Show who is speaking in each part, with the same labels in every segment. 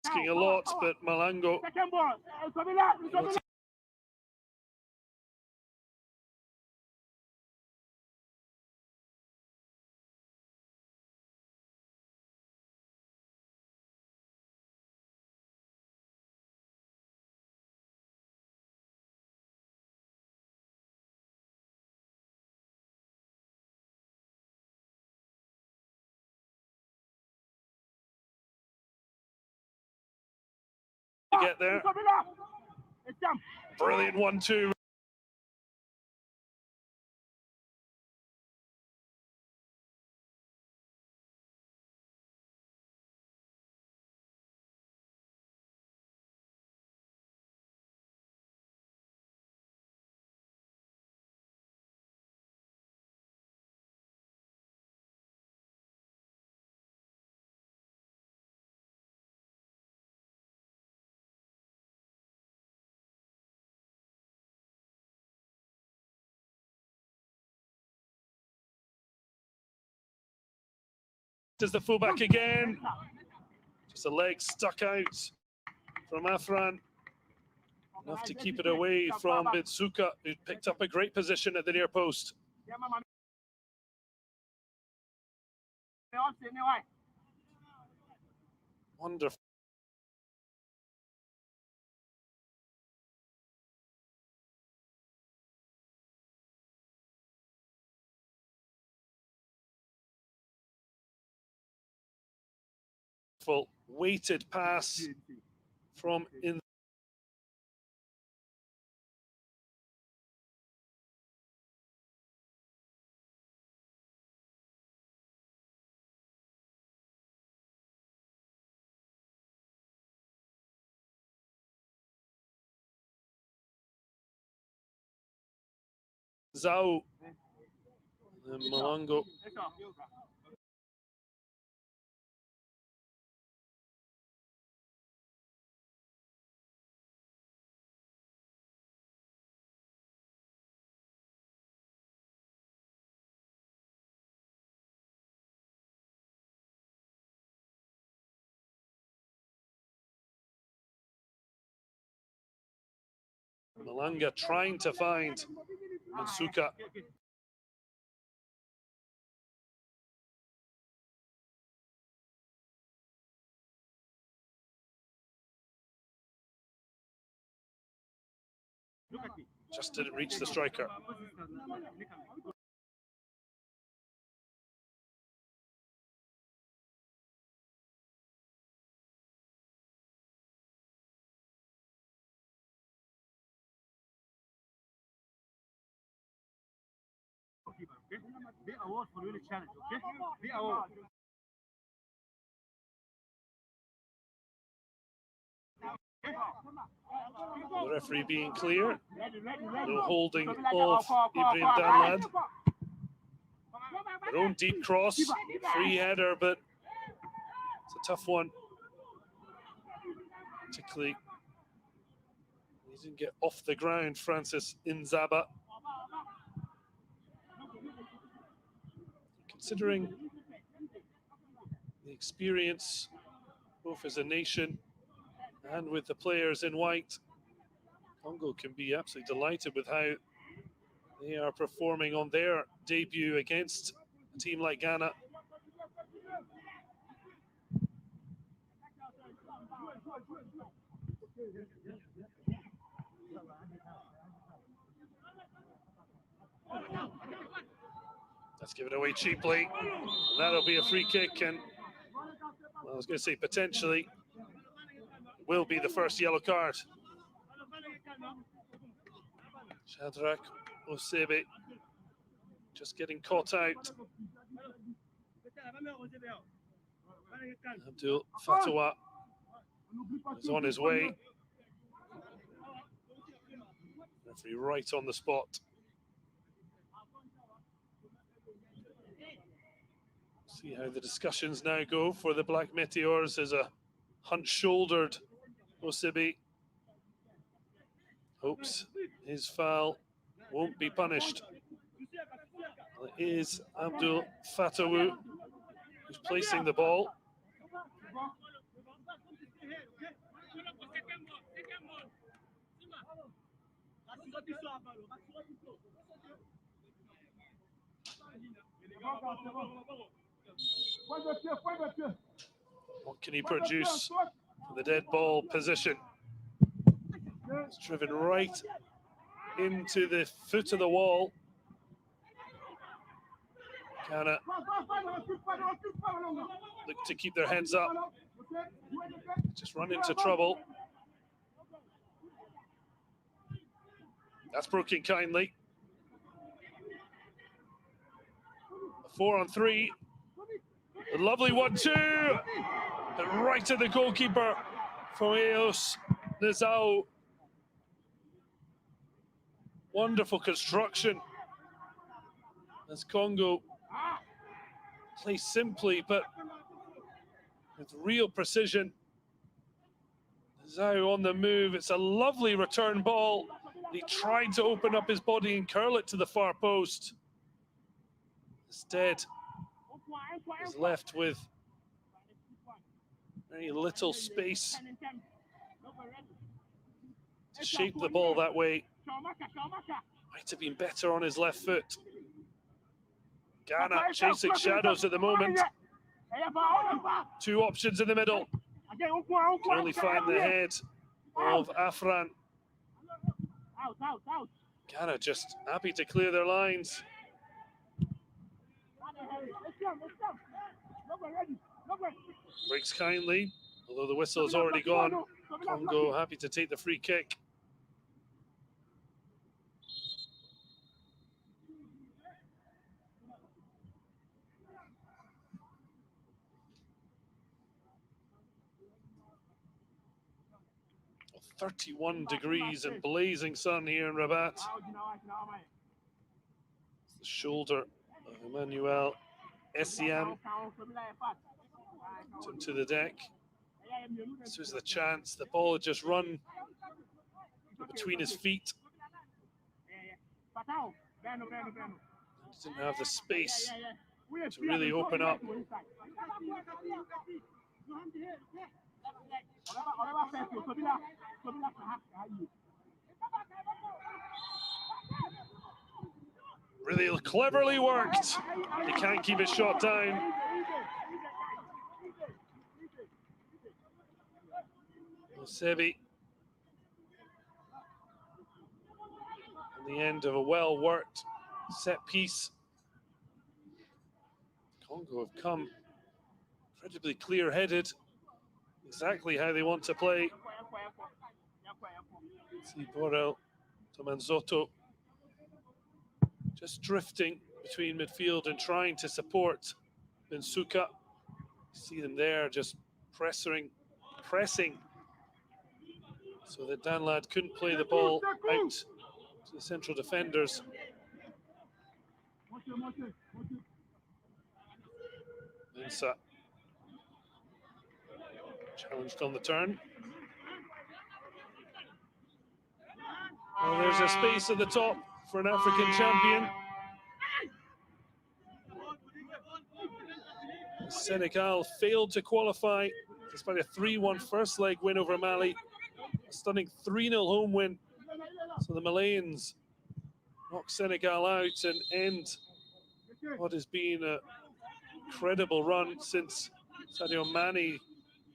Speaker 1: Asking a lot, but Malango. Get there. Brilliant 1-2. Does the fullback again? Just a leg stuck out from Afran. Enough to keep it away from Bitsuka, who picked up a great position at the near post. Wonderful. Weighted pass from in. Zhao and Malango. Malanga trying to find Mansuka. Just didn't reach the striker.
Speaker 2: Big award for really challenge, okay? Big award.
Speaker 1: The referee being clear. No holding of Ibrahim Danlad. Their own deep cross, free header, but it's a tough one. Particularly, he didn't get off the ground, Francis Inzaba. Considering the experience, both as a nation and with the players in white, Congo can be absolutely delighted with how they are performing on their debut against a team like Ghana. Let's give it away cheaply. That'll be a free kick, and well, I was going to say potentially will be the first yellow card. Shadrach Osebe just getting caught out. Abdul Fatawa is on his way. Referee right on the spot. See how the discussions now go for the Black Meteors as a hunch-shouldered Osebe hopes his foul won't be punished. Well, it is Abdul Fatawu who's placing the ball. What can he produce from the dead ball position? It's driven right into the foot of the wall. Ghana look to keep their heads up. Just run into trouble. That's broken kindly. A 4-on-3. A lovely 1-2. Right to the goalkeeper from Eos Nizao. Wonderful construction as Congo play simply but with real precision. Zhao on the move. It's a lovely return ball. He tried to open up his body and curl it to the far post. Instead, he's left with very little space to shape the ball that way. Might have been better on his left foot. Ghana chasing shadows at the moment. Two options in the middle. Can only find the head of Afran. Ghana just happy to clear their lines. Breaks kindly, although the whistle has already gone. Congo happy to take the free kick. Well, 31 degrees and blazing sun here in Rabat. It's the shoulder of Emmanuel Essiam to the deck. This was the chance. The ball had just run between his feet. He didn't have the space to really open up. Really cleverly worked. He can't keep his shot down. Sebi the end of a well-worked set piece. Congo have come incredibly clear-headed, exactly how they want to play. See Borel, Tomanzotto just drifting between midfield and trying to support Bensuka. See them there just pressing, so that Danlad couldn't play the ball out to the central defenders. Mensa challenged on the turn. Well, there's a space at the top for an African champion. Senegal failed to qualify despite a 3-1 first leg win over Mali. A stunning 3-0 home win. So the Malayans knock Senegal out and end what has been a incredible run since Sadio Mane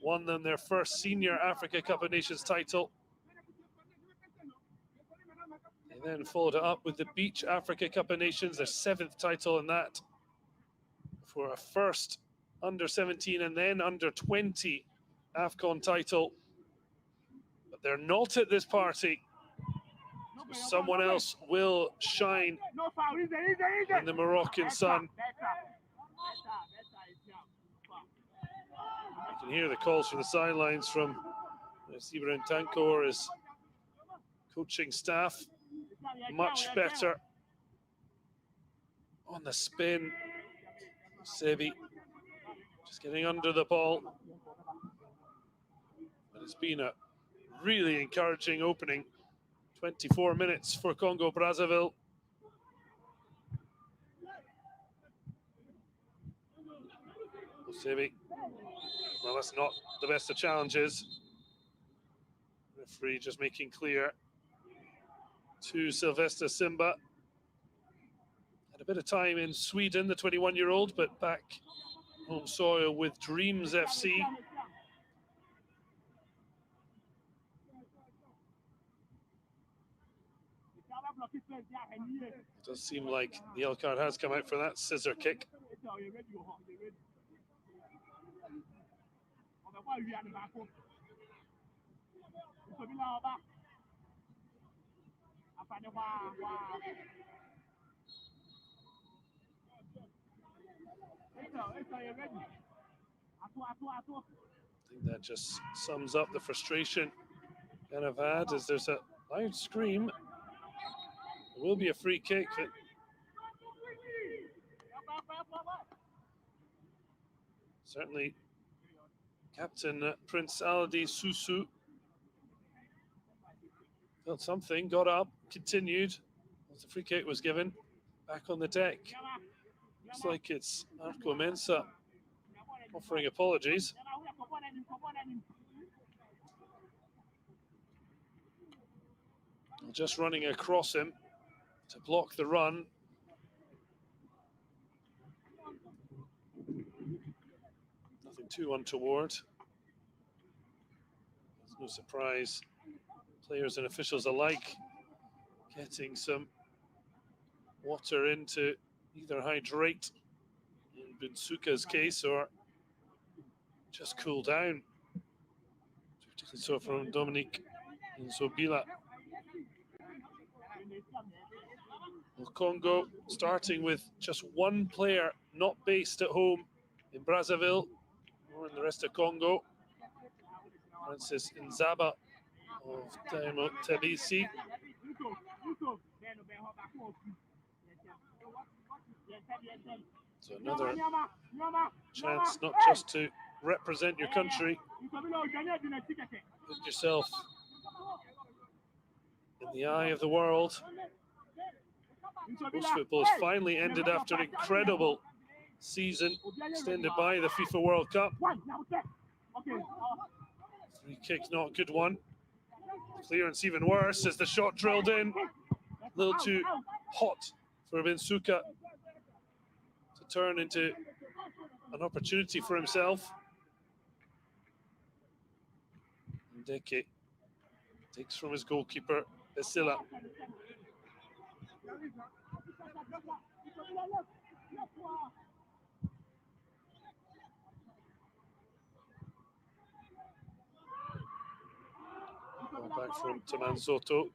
Speaker 1: won them their first senior Africa Cup of Nations title. They then followed it up with the Beach Africa Cup of Nations, their 7th title in that, for a first under-17 and then under-20 AFCON title. But they're not at this party. So someone else will shine in the Moroccan sun. You can hear the calls from the sidelines from Sibra and Tanko, his coaching staff. Much better on the spin. Sebi just getting under the ball. But it's been a really encouraging opening. 24 minutes for Congo Brazzaville. Sebi, well, that's not the best of challenges. Referee just making clear to Sylvester Simba. Had a bit of time in Sweden, the 21-year-old, but back home soil with Dreams FC. It does seem like the yellow card has come out for that scissor kick. I think that just sums up the frustration that I've had, as there's a loud scream. There will be a free kick. Certainly, Captain Prince Aldi Susu felt something, got up, continued. As the free kick was given, back on the deck. Looks like it's Marco Mensa offering apologies. Just running across him to block the run. Nothing too untoward. There's no surprise. Players and officials alike getting some water in to either hydrate, in Bensuka's case, or just cool down. Particularly so from Dominique Nzobila. Well, Congo starting with just one player not based at home in Brazzaville or in the rest of Congo. Francis Nzaba of Taimo Tabisi. So another chance not just to represent your country, put yourself in the eye of the world. Most football has finally ended after an incredible season extended by the FIFA World Cup. Free kick, not a good one. Clearance even worse as the shot drilled in. A little too hot for Bensuka to turn into an opportunity for himself. Ndeke takes from his goalkeeper, Besila. Ball back from Tamanzoto.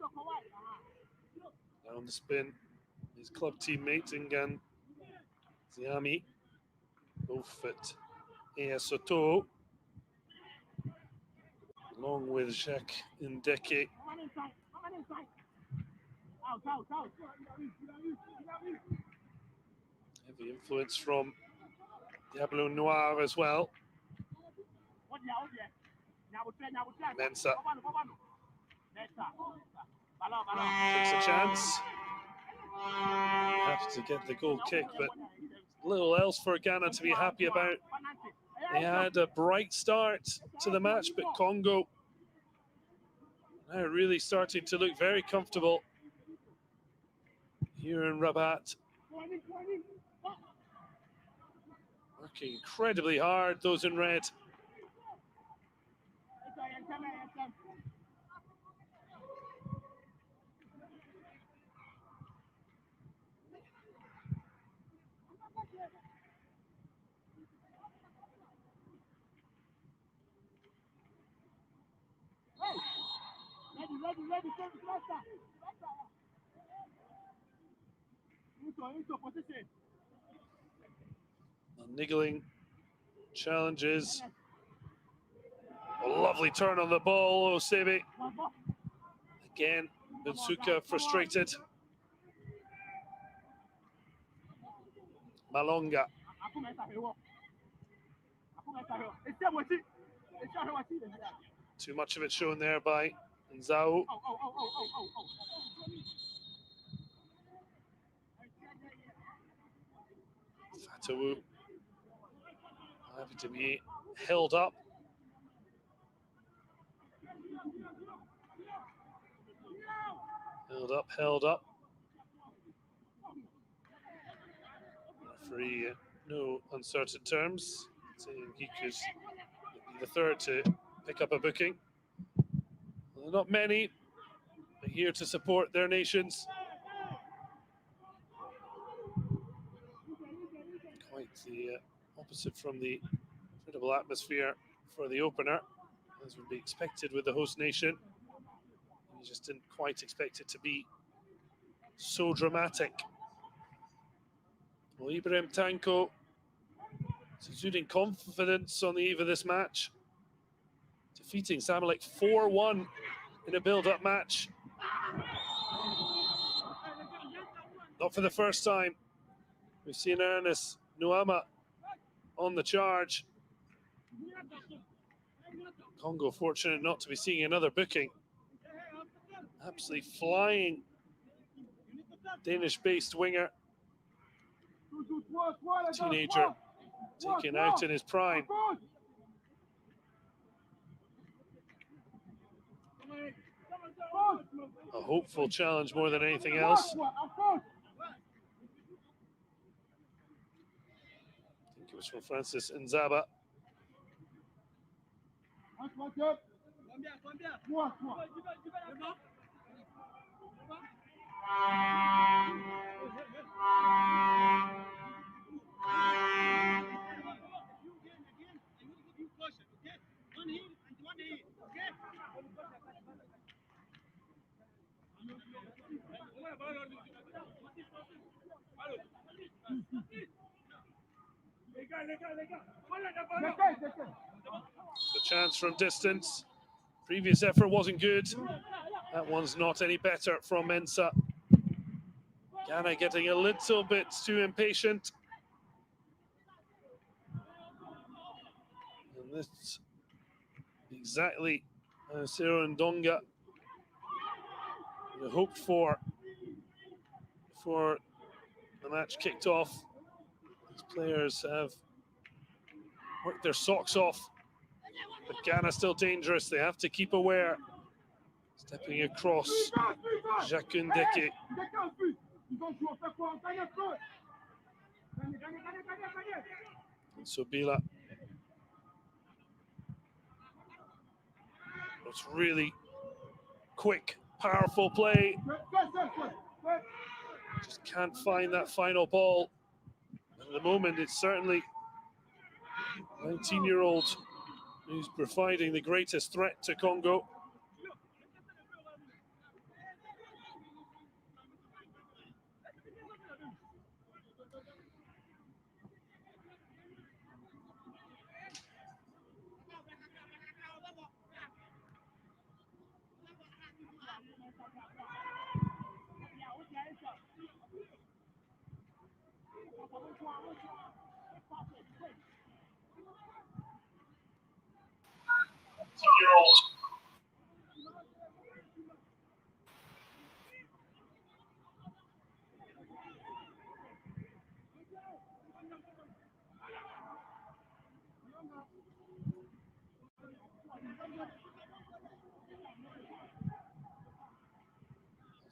Speaker 1: Down the spin. His club teammate Ngan Ziami. Both at Soto. Along with Jacques Ndeke. Heavy influence from Diablo Noir as well. Mensah takes a chance. Happy to get the goal kick, but little else for Ghana to be happy about. They had a bright start to the match, but Congo now really starting to look very comfortable here in Rabat. Working incredibly hard, those in red. Niggling challenges. A lovely turn on the ball, Osebe. Again, Bensuka frustrated. Malonga. Too much of it shown there by Nzao. Fatawu having to be held up. Held up. Referee, no uncertain terms, saying he could be the third to pick up a booking. Well, not many are here to support their nations. Quite the opposite from the incredible atmosphere for the opener, as would be expected with the host nation. You just didn't quite expect it to be so dramatic. Well, Ibrahim Tanko exuding confidence on the eve of this match, defeating Zamalek 4-1 in a build-up match. Not for the first time. We've seen Ernest Nuama on the charge. Congo fortunate not to be seeing another booking. Absolutely flying Danish-based winger. Teenager taken out in his prime. A hopeful challenge more than anything else. I think it was from Francis Nzaba. The chance from distance. Previous effort wasn't good. That one's not any better from Mensah. Ghana getting a little bit too impatient. And this exactly Sero Ndonga hoped for before the match kicked off. These players have worked their socks off, but Ghana still dangerous. They have to keep aware. Stepping across, Jacques Ndeke. And Sobila. It's really quick, powerful play. Just can't find that final ball. At the moment, it's certainly 19-year-old who's providing the greatest threat to Congo.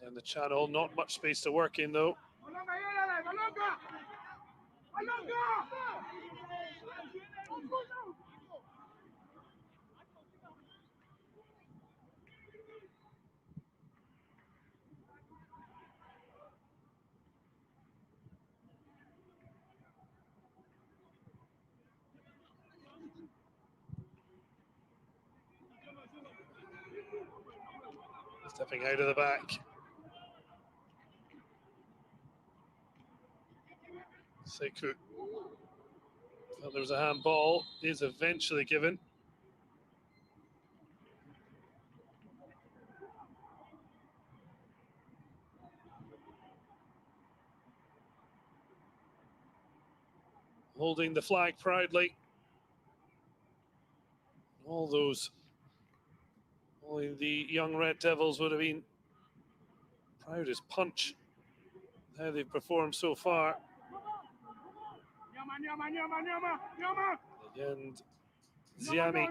Speaker 1: And the channel, not much space to work in though. Stepping out of the back. Sekou. Felt there was a handball. Is eventually given. Holding the flag proudly. All those, only the young Red Devils would have been proud as punch how they've performed so far. And Ziami.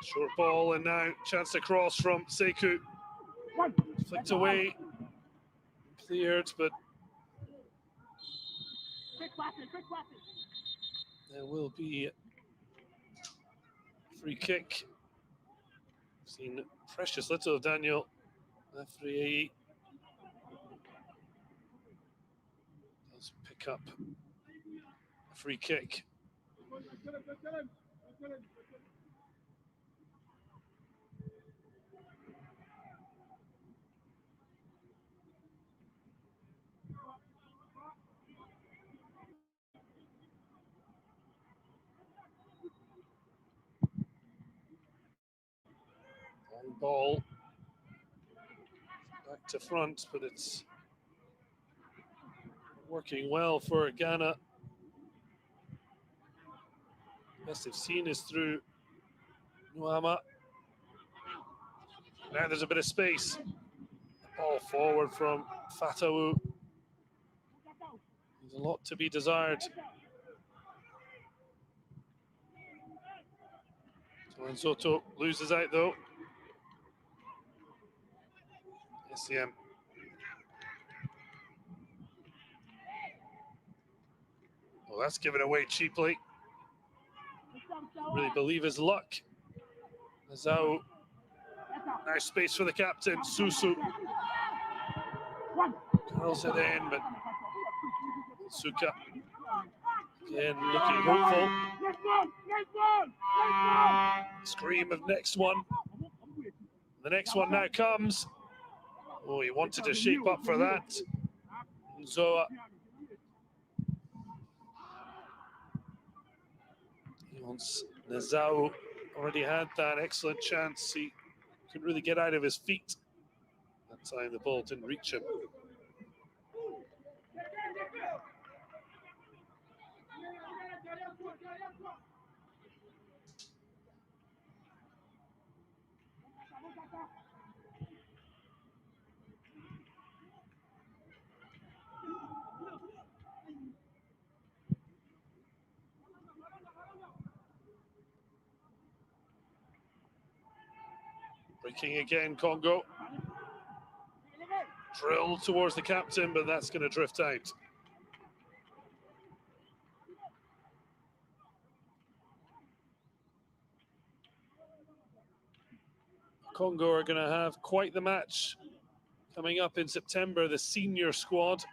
Speaker 1: Short ball and now chance to cross from Sekou. Flicked away. Cleared, but there will be a free kick. Seen precious little of Daniel. Referee does pick up a free kick. On ball. Back to front, but it's working well for Ghana. Best they've seen is through Nuama. Now there's a bit of space. Ball forward from Fatawu. There's a lot to be desired. Soto loses out though. SCM. Well, that's given away cheaply. Really believe his luck. Nazao. Nice space for the captain, Susu. Curls it in, but Suka again looking hopeful. Scream of next one. The next one now comes. Oh, he wanted to shape up for that. Zoa. He wants Nazao. Already had that excellent chance. He couldn't really get out of his feet. That time the ball didn't reach him. Breaking again, Congo. Drill towards the captain, but that's going to drift out. Congo are going to have quite the match coming up in September, the senior squad.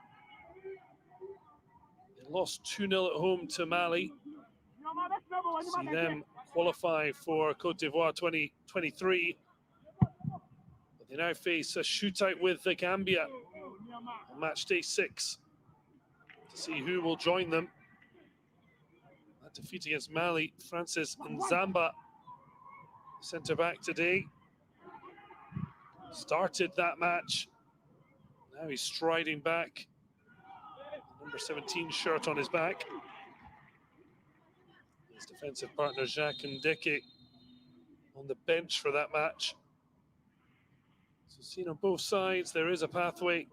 Speaker 1: They lost 2-0 at home to Mali. See them qualify for Cote d'Ivoire 2023. But they now face a shootout with the Gambia on match day 6 to see who will join them. That defeat against Mali, Francis Nzamba, centre back today, started that match. Now he's striding back, number 17 shirt on his back. His defensive partner Jacques Ndeke on the bench for that match. So seen on both sides, there is a pathway.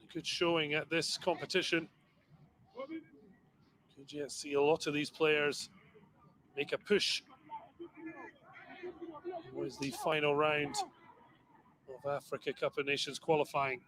Speaker 1: A good showing at this competition. Could yet see a lot of these players make a push towards the final round of Africa Cup of Nations qualifying.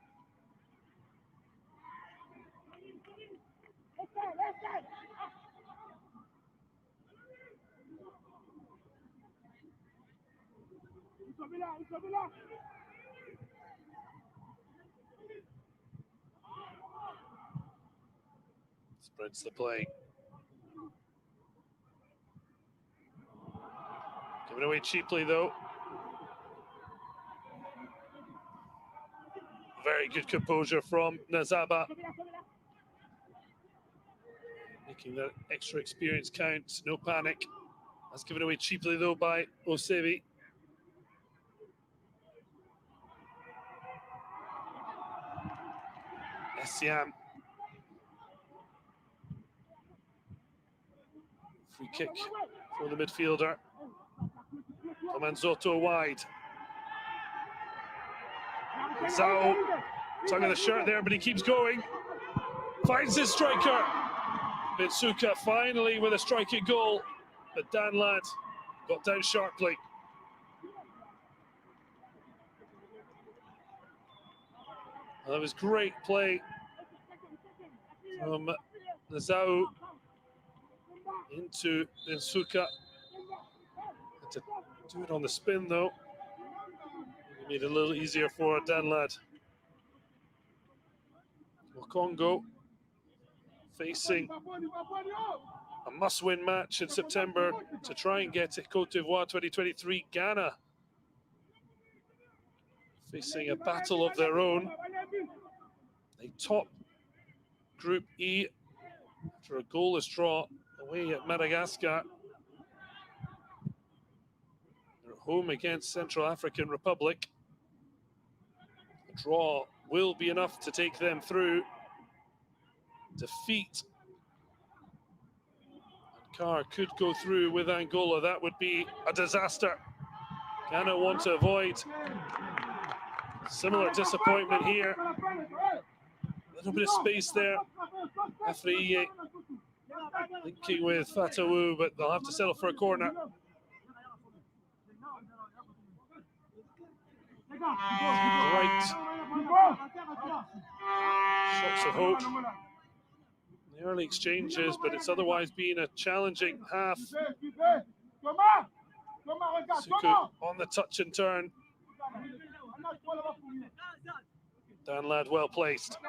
Speaker 1: Spreads the play. Given away cheaply though. Very good composure from Nzamba. Making that extra experience count, no panic. That's given away cheaply though by Osebi. Siam. Free kick for the midfielder. Tomanzoto wide. Zhao, tongue of the shirt there, but he keeps going. Finds his striker. Bitsuka finally with a striking goal, but Dan Ladd got down sharply. Well, that was great play from Zhao into Bitsuka. Had to do it on the spin though. Made it a little easier for Dan Ladd. Well, Congo facing a must-win match in September to try and get to Cote d'Ivoire 2023. Ghana facing a battle of their own. They top Group E after a goalless draw away at Madagascar. They're home against Central African Republic. A draw will be enough to take them through. Defeat, Car could go through with Angola. That would be a disaster. Ghana want to avoid similar disappointment here. A little bit of space there. Afriye linking with Fatawu, but they'll have to settle for a corner. Right. Shots of hope. The early exchanges, but it's otherwise been a challenging half. Suku on the touch and turn. Dan Ladd well placed.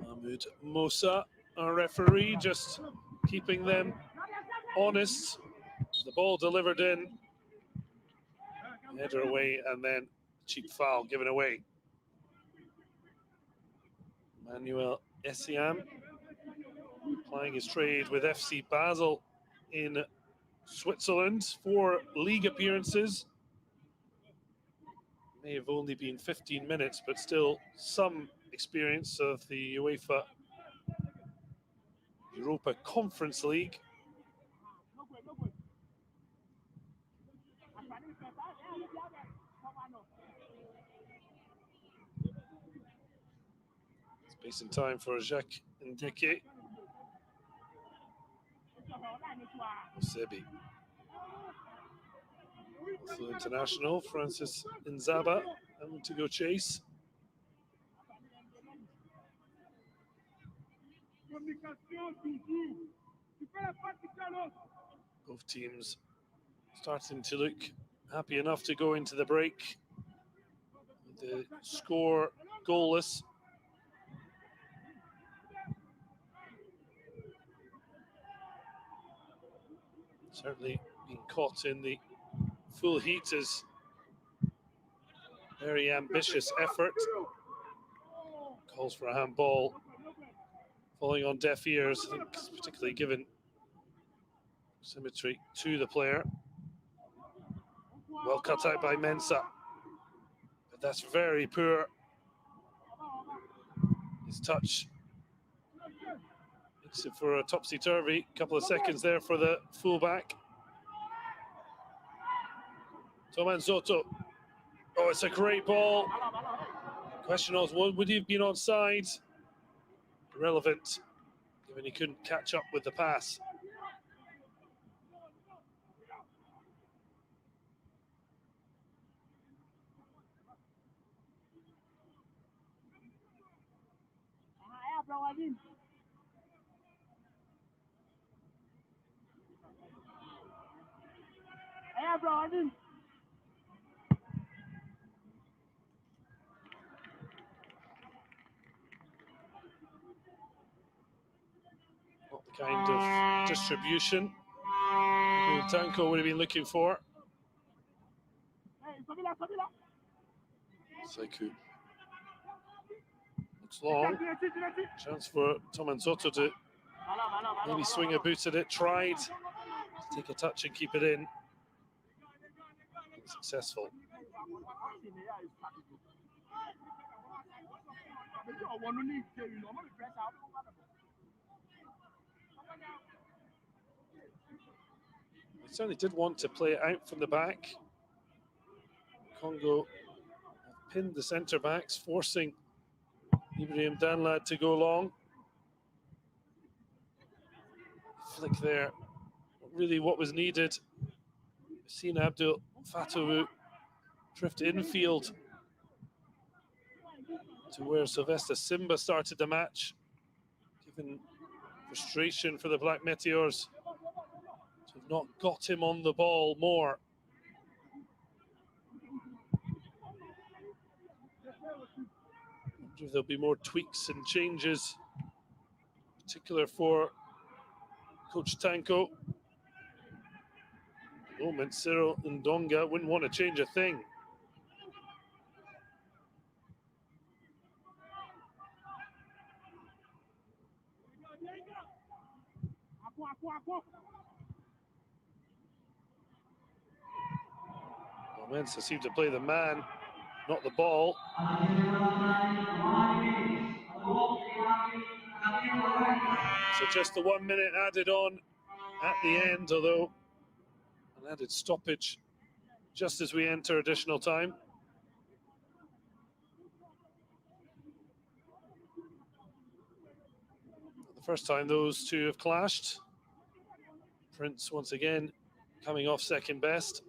Speaker 1: Mahmoud Musa, our referee, just keeping them honest. The ball delivered in, header away, and then cheap foul given away. Manuel Essiam plying his trade with FC Basel in Switzerland. 4 league appearances. May have only been 15 minutes, but still some experience of the UEFA Europa Conference League. Space and time for Jacques Ndeke. Osebi. Also international, Francis Nzaba, having to go chase. Both teams starting to look happy enough to go into the break. The score goalless. Certainly being caught in the full heat is very ambitious effort. Calls for a handball, falling on deaf ears, I think, particularly given symmetry to the player. Well cut out by Mensah, but that's very poor. His touch makes it for a topsy-turvy. Couple of seconds there for the fullback. Tomanzotto. Oh, it's a great ball. Question was, would he have been onside? Irrelevant, given he couldn't catch up with the pass. Not the kind of distribution Tanko would have been looking for. Saiku. Looks long. Chance for Tomanzotto to maybe swing a boot at it. Tried to take a touch and keep it in. Successful. They certainly did want to play it out from the back. Congo pinned the centre backs, forcing Ibrahim Danlad to go long. Flick there, really what was needed. Seen Abdul Fatawu drift infield to where Sylvester Simba started the match, given frustration for the Black Meteors to have not got him on the ball more. I wonder if there'll be more tweaks and changes, in particular for Coach Tanko. At the moment, Cyril Ndonga wouldn't want to change a thing. Mensah seemed to play the man, not the ball. So just the 1 minute added on at the end, although an added stoppage just as we enter additional time. The first time those two have clashed. Prince once again coming off second best.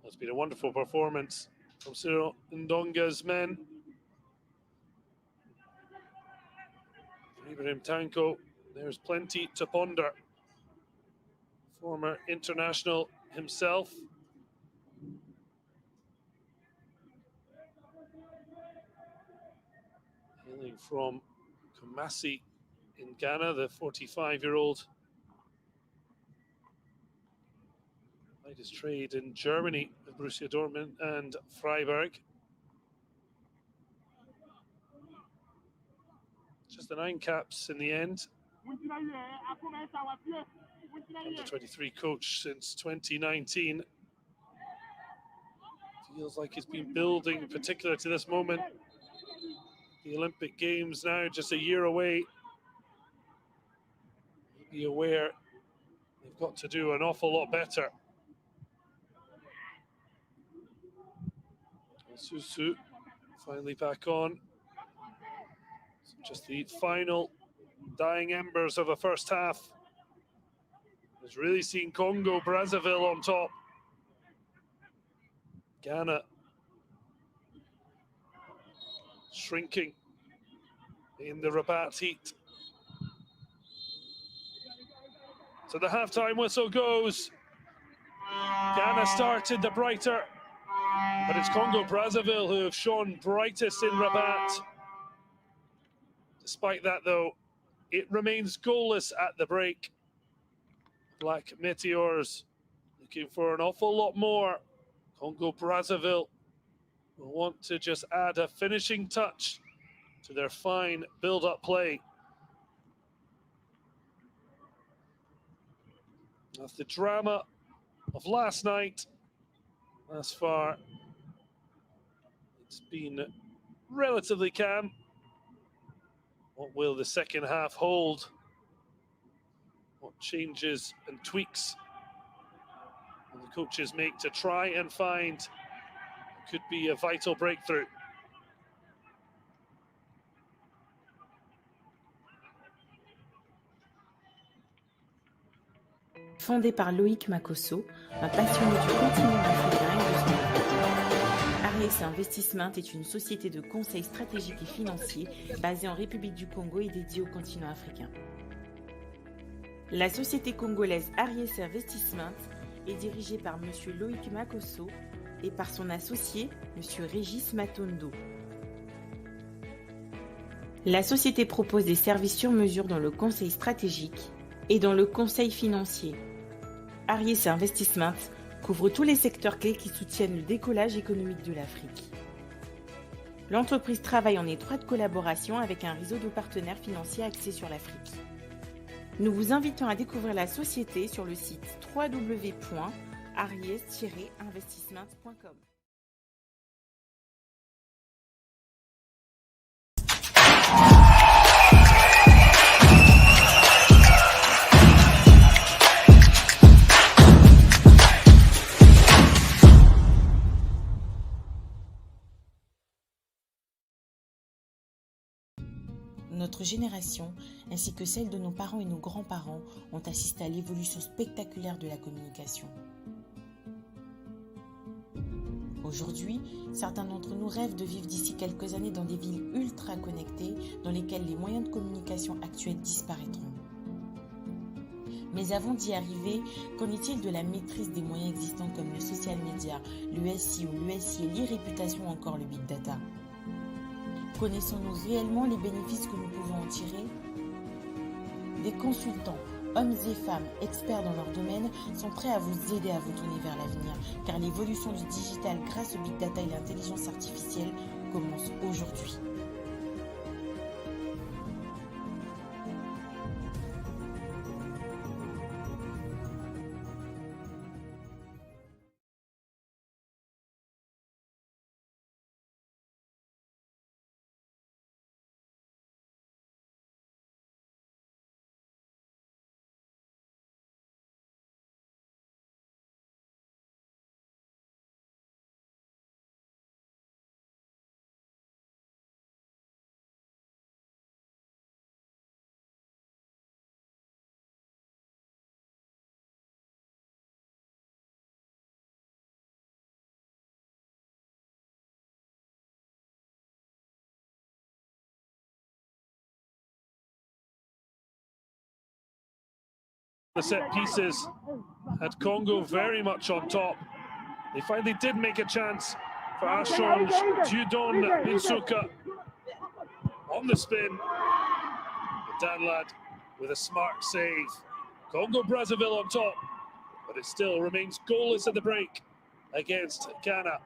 Speaker 1: It's been a wonderful performance from Cyril Ndonga's men. Ibrahim Tanko, there's plenty to ponder. Former international himself. Hailing from Kumasi in Ghana, the 45-year-old. Made his trade in Germany with Borussia Dortmund and Freiburg. Just the 9 caps in the end. Under 23 coach since 2019. Feels like he's been building, in particular to this moment. The Olympic Games now just a year away. Be aware they've got to do an awful lot better. Susu Finally back on. Just the final dying embers of a first half. Has really seen Congo, Brazzaville on top. Ghana shrinking in the Rabat heat. So the halftime whistle goes. Ghana started the brighter, but it's Congo Brazzaville who have shone brightest in Rabat. Despite that, though, it remains goalless at the break. Black Meteors looking for an awful lot more. Congo Brazzaville will want to just add a finishing touch to their fine build-up play. That's the drama of last night. Thus far, it's been relatively calm. What will the second half hold? What changes and tweaks will the coaches make to try and find what could be a vital breakthrough?
Speaker 3: Fondé par Loïc Makosso, un passionné du continent africain et de son développement. Aries Investissement est une société de conseil stratégique et financier basée en République du Congo et dédiée au continent africain. La société congolaise Aries Investissement est dirigée par M. Loïc Makosso et par son associé, M. Régis Matondo. La société propose des services sur mesure dans le conseil stratégique et dans le conseil financier. Aries Investissement couvre tous les secteurs clés qui soutiennent le décollage économique de l'Afrique. L'entreprise travaille en étroite collaboration avec un réseau de partenaires financiers axés sur l'Afrique. Nous vous invitons à découvrir la société sur le site www.aries-investissement.com. Notre génération, ainsi que celle de nos parents et nos grands-parents, ont assisté à l'évolution spectaculaire de la communication. Aujourd'hui, certains d'entre nous rêvent de vivre d'ici quelques années dans des villes ultra connectées dans lesquelles les moyens de communication actuels disparaîtront. Mais avant d'y arriver, qu'en est-il de la maîtrise des moyens existants comme le social media, le SEO, le SIA, l'e-réputation ou encore le big data ? Connaissons-nous réellement les bénéfices que nous pouvons en tirer ? Des consultants, hommes et femmes, experts dans leur domaine, sont prêts à vous aider à vous tourner vers l'avenir, car l'évolution du digital grâce au big data et l'intelligence artificielle commence aujourd'hui.
Speaker 1: The set pieces had Congo very much on top. They finally did make a chance for Ashonj Dudon Binsuka on the spin. Danlad with a smart save. Congo Brazzaville on top, but it still remains goalless at the break against Ghana.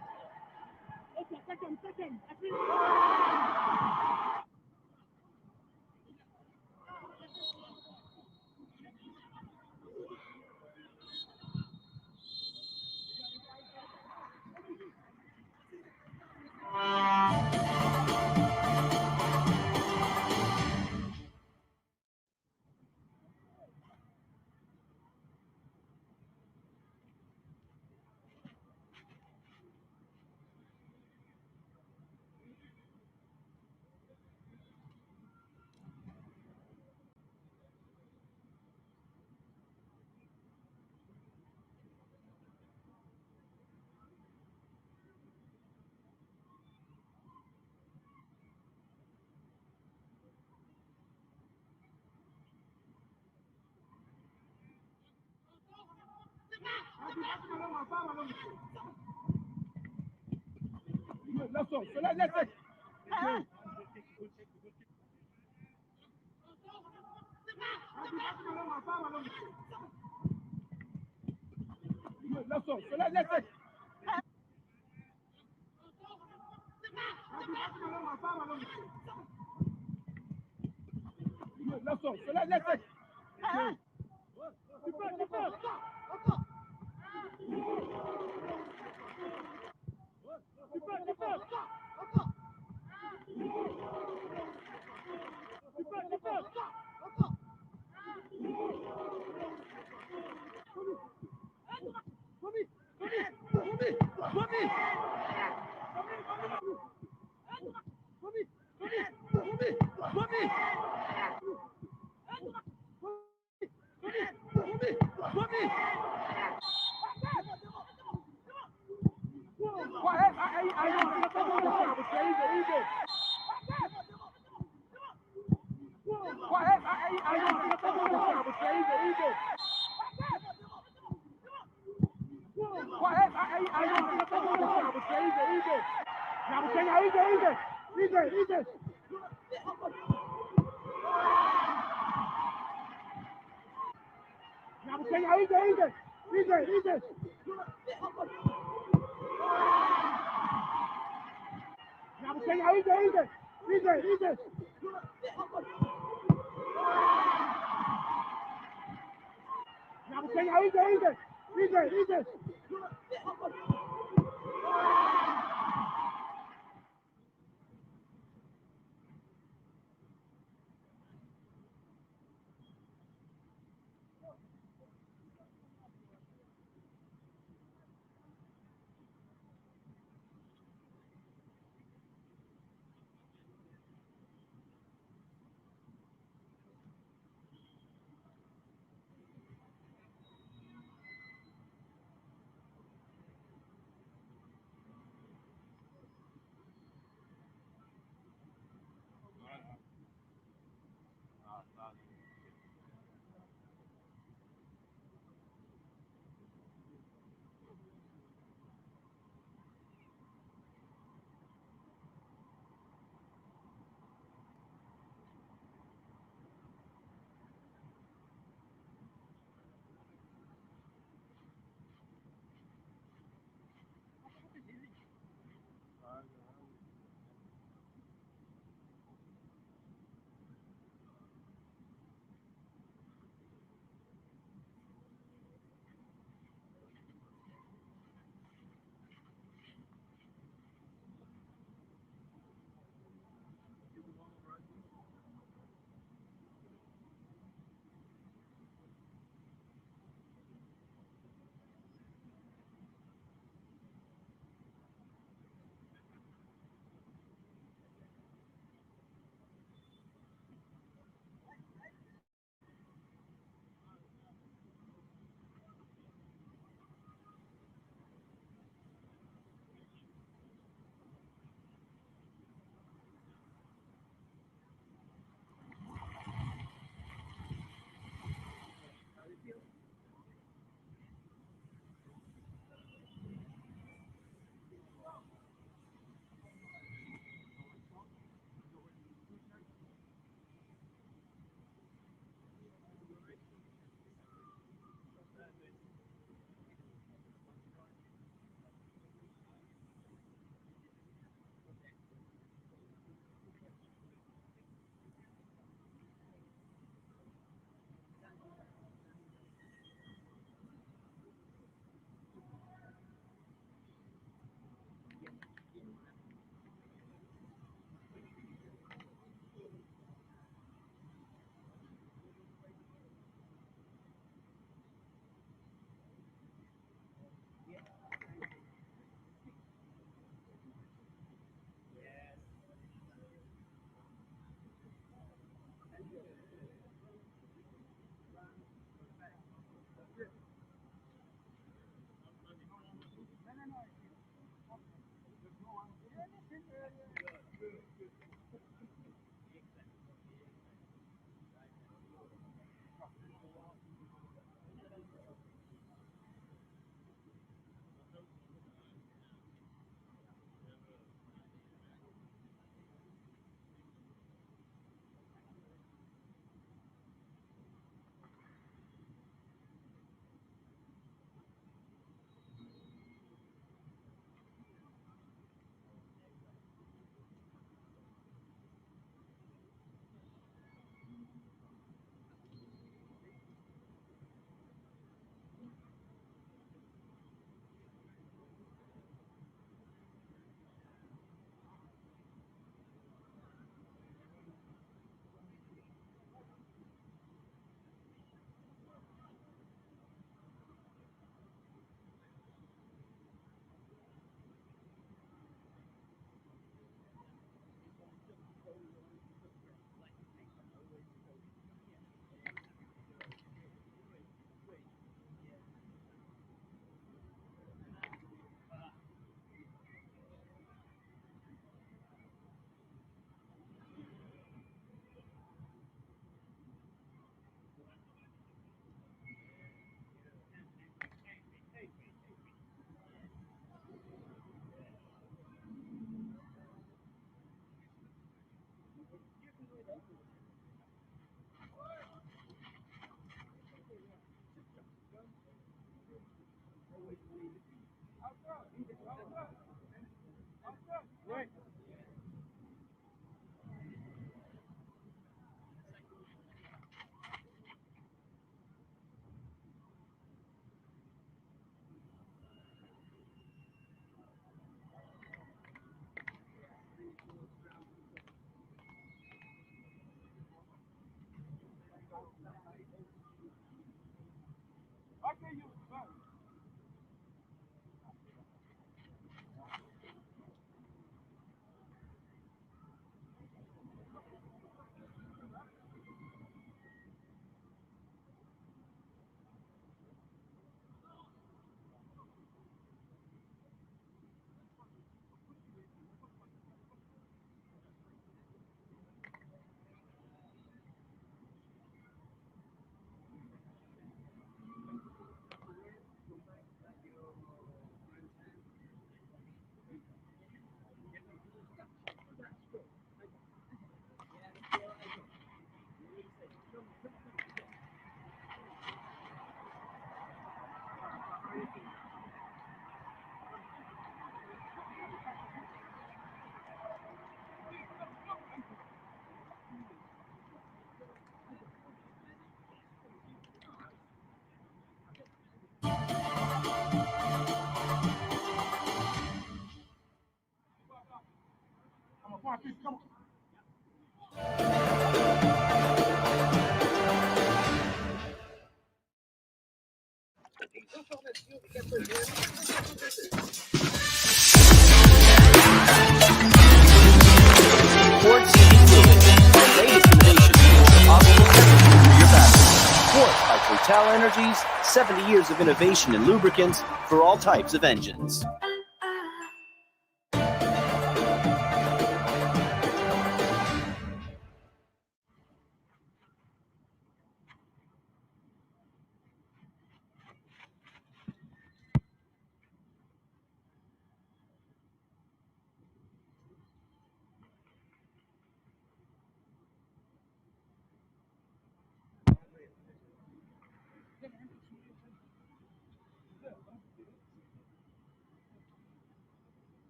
Speaker 4: TotalEnergies, 70 years of innovation in lubricants for all types of engines.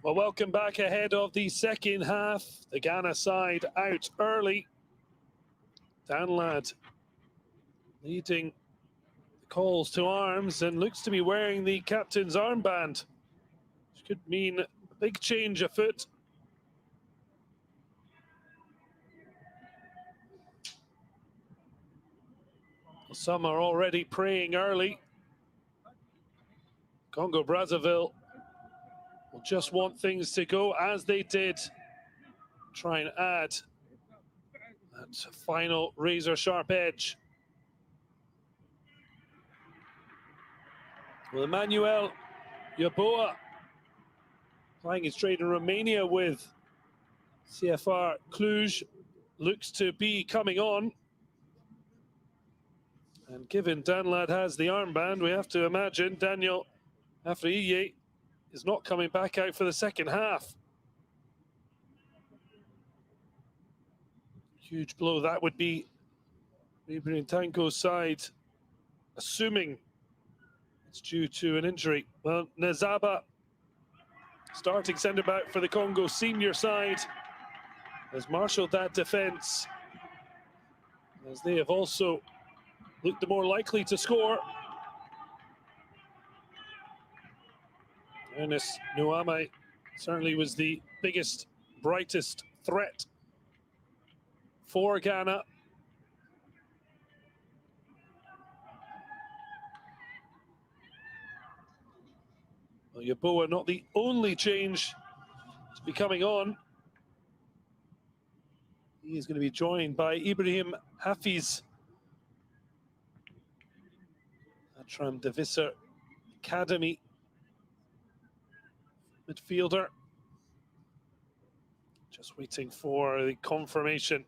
Speaker 1: Well, welcome back ahead of the second half. The Ghana side out early. Danlad leading the calls to arms and looks to be wearing the captain's armband, which could mean a big change afoot. Some are already praying early. Congo Brazzaville will just want things to go as they did. Try and add that final razor-sharp edge. Well, Emmanuel Yeboah playing his trade in Romania with CFR Cluj looks to be coming on. And given Danlad has the armband, we have to imagine Daniel Afriye is not coming back out for the second half. Huge blow that would be Ibrahim Tanko's side, assuming it's due to an injury. Well, Nazaba, starting centre-back for the Congo senior side, has marshalled that defence, as they have also looked the more likely to score. Ernest Nuame certainly was the biggest, brightest threat for Ghana. Well, Yeboah not the only change to be coming on. He is going to be joined by Ibrahim Hafiz, Atram Devisser Academy midfielder. Just waiting for the confirmation.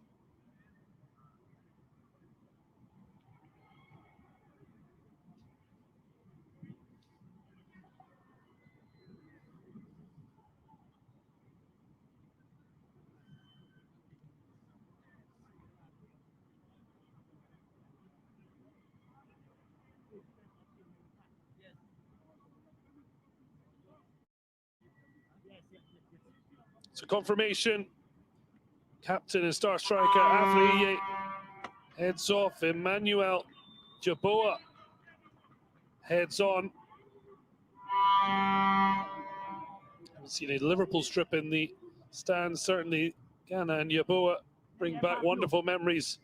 Speaker 1: So confirmation. Captain and star striker Afriye heads off. Emmanuel Jaboa heads on. Haven't seen a Liverpool strip in the stands. Certainly Ghana and Yaboa bring back wonderful memories.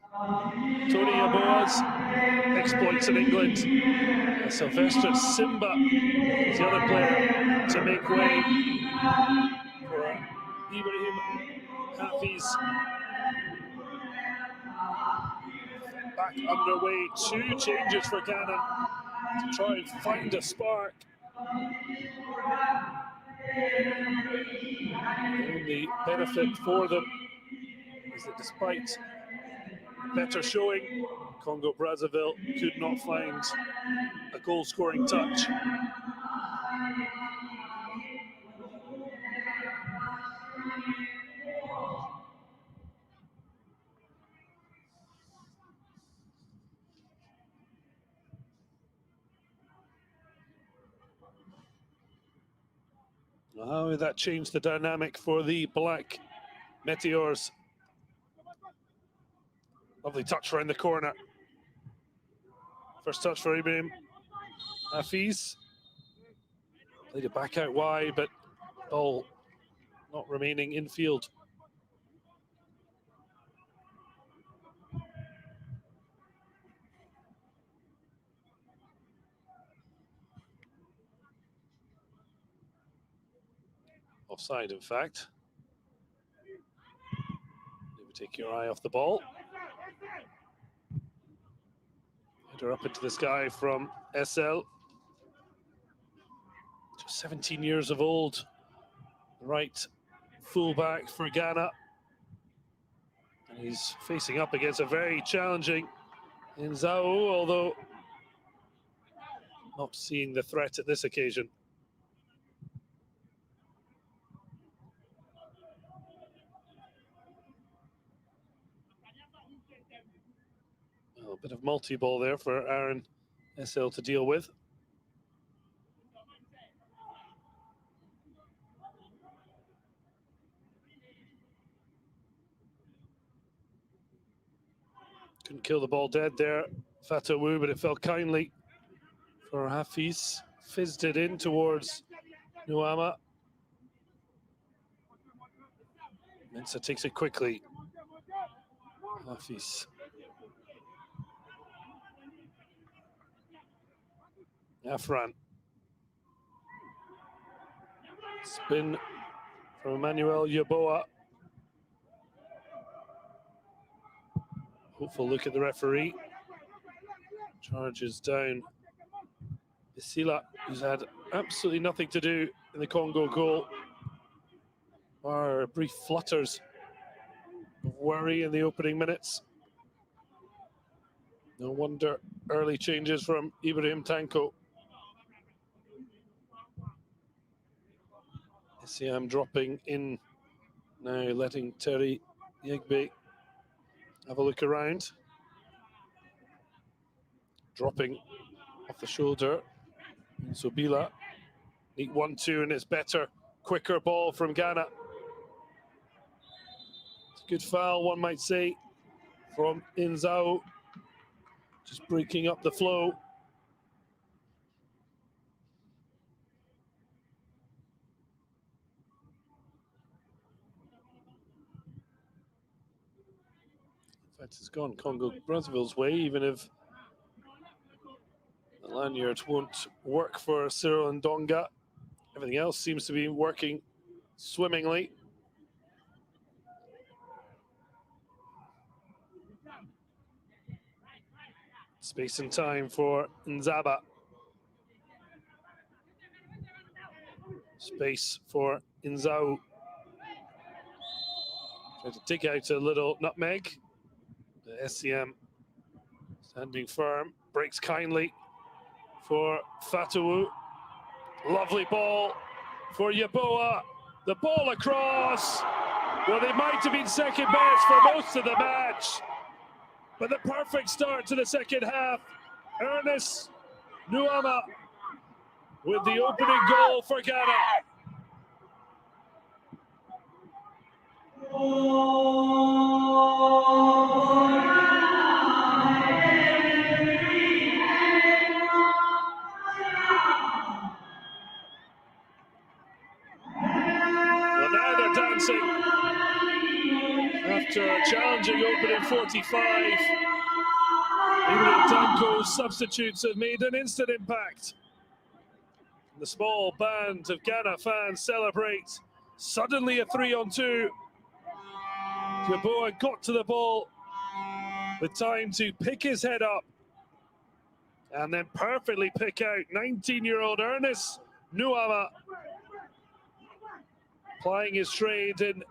Speaker 1: Tony Yaboa's exploits in England. Sylvester Simba is the other player to make way for Ibrahim Hafiz. Back underway, 2 changes for Ghana to try and find a spark. The only benefit for them is that despite better showing, Congo Brazzaville could not find a goal-scoring touch. How did that change the dynamic for the Black Meteors? Lovely touch around the corner. First touch for Ibrahim Hafiz. Played it back out wide, but ball not remaining in field. Offside, in fact. Never take your eye off the ball. Header up into the sky from SL. Just 17 years of old. Right fullback for Ghana. And he's facing up against a very challenging Nzao, although not seeing the threat at this occasion. A bit of multi-ball there for Aaron SL to deal with. Couldn't kill the ball dead there, Fatawu, but it fell kindly for Hafiz. Fizzed it in towards Nuama. Mensah takes it quickly. Hafiz. Afran. Spin from Emmanuel Yaboa. Hopeful look at the referee. Charges down Isila, who's had absolutely nothing to do in the Congo goal. Our brief flutters of worry in the opening minutes. No wonder early changes from Ibrahim Tanko. Siam dropping in now, letting Terry Yegbe have a look around. Dropping off the shoulder. Sobila. Neat 1-2, and it's better. Quicker ball from Ghana. It's a good foul, one might say, from Nzao. Just breaking up the flow. In fact, it's gone Congo Brazzaville's way, even if the lanyard won't work for Cyril and Donga. Everything else seems to be working swimmingly. Space and time for Nzaba. Space for Nzao. Try to dig out a little nutmeg. The SCM standing firm, breaks kindly for Fatawu. Lovely ball for Yaboa. The ball across. Well, they might have been second best for most of the match, but the perfect start to the second half. Ernest Nuama with the opening goal for Ghana. Well, now they're dancing after a challenging opening 45. Ibrahim Tanko's substitutes have made an instant impact. The small band of Ghana fans celebrate. Suddenly a 3-on-2. Yeboah got to the ball with time to pick his head up and then perfectly pick out 19-year-old Ernest Nuama, plying his trade in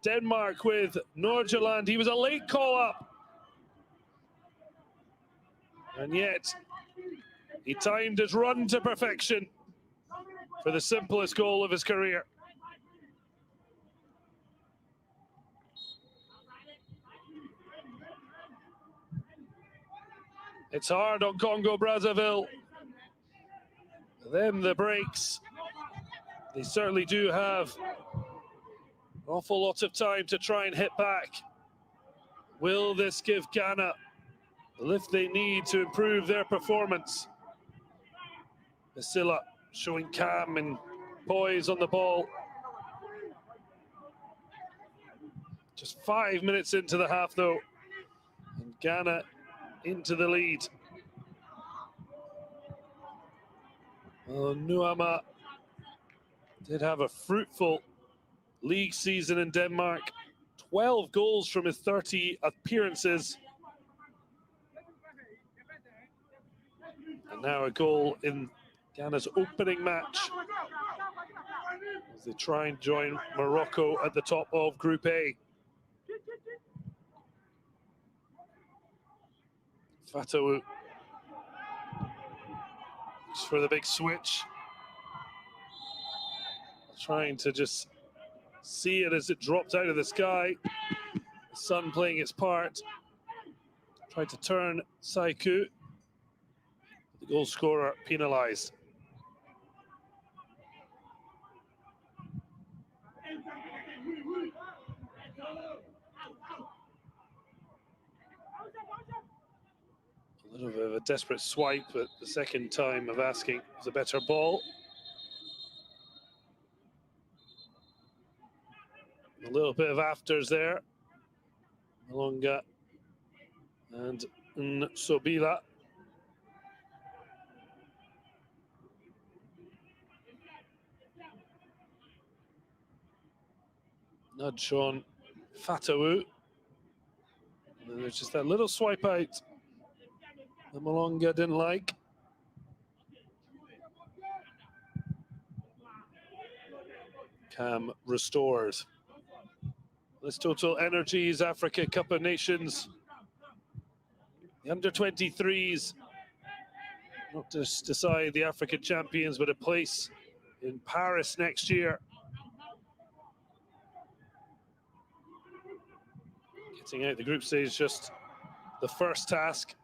Speaker 1: Denmark with Nordsjælland. He was a late call-up, and yet he timed his run to perfection for the simplest goal of his career. It's hard on Congo Brazzaville. Then the breaks. They certainly do have an awful lot of time to try and hit back. Will this give Ghana the lift they need to improve their performance? Basila showing calm and poise on the ball. Just 5 minutes into the half though, and Ghana into the lead. Well, Nuama did have a fruitful league season in Denmark. 12 goals from his 30 appearances. And now a goal in Ghana's opening match as they try and join Morocco at the top of Group A. Fatawu looks for the big switch. Trying to just see it as it dropped out of the sky. The sun playing its part. Tried to turn Saiku. The goal scorer penalised. A little bit of a desperate swipe, but the second time of asking was a better ball. A little bit of afters there. Malonga and Sobila. Nudge on Fatawu. And then there's just that little swipe out that Malonga didn't like. Cam restores. This TotalEnergies Africa Cup of Nations. The under-23s not just decide the African champions, but a place in Paris next year. Getting out the group stage is just the first task.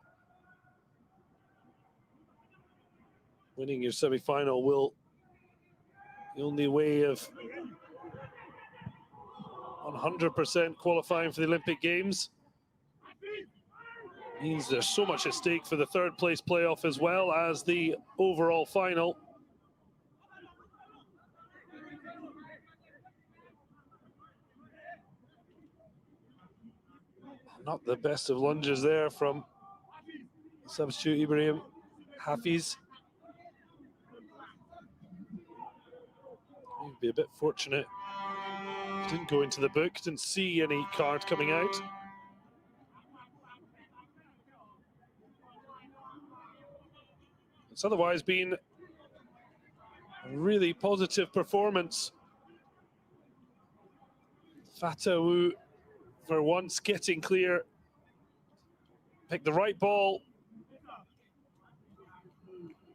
Speaker 1: Winning your semi-final will the only way of 100% qualifying for the Olympic Games. Means there's so much at stake for the third place playoff as well as the overall final. Not the best of lunges there from substitute Ibrahim Hafiz. He'd be a bit fortunate. Didn't go into the book, didn't see any card coming out. It's otherwise been a really positive performance. Fatawu, for once, getting clear. Picked the right ball.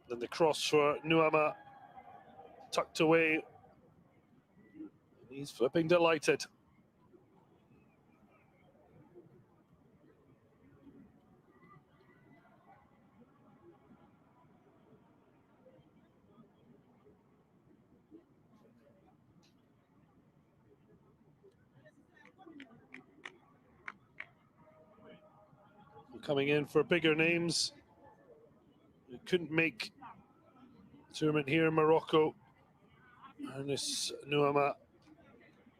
Speaker 1: Then the cross for Nuama, tucked away. He's flipping delighted. coming in for bigger names. We couldn't make the tournament here in Morocco. Ernest Nuama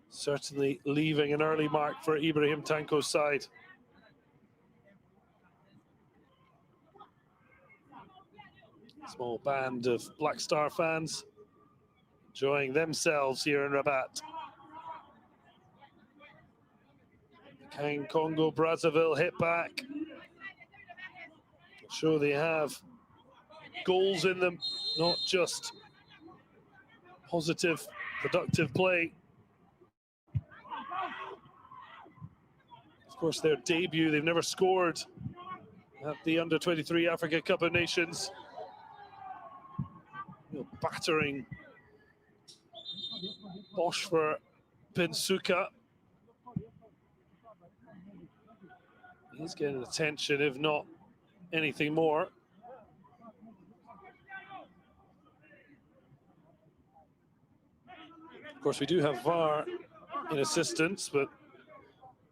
Speaker 1: certainly leaving an early mark for Ibrahim Tanko's side. Small band of Black Star fans enjoying themselves here in Rabat. Can Congo Brazzaville hit back? Show they have goals in them, not just positive, productive play. Of course, their debut, they've never scored at the Under-23 Africa Cup of Nations. Battering Bosch for Bensuka. He's getting attention, if not anything more. Of course, we do have VAR in assistance, but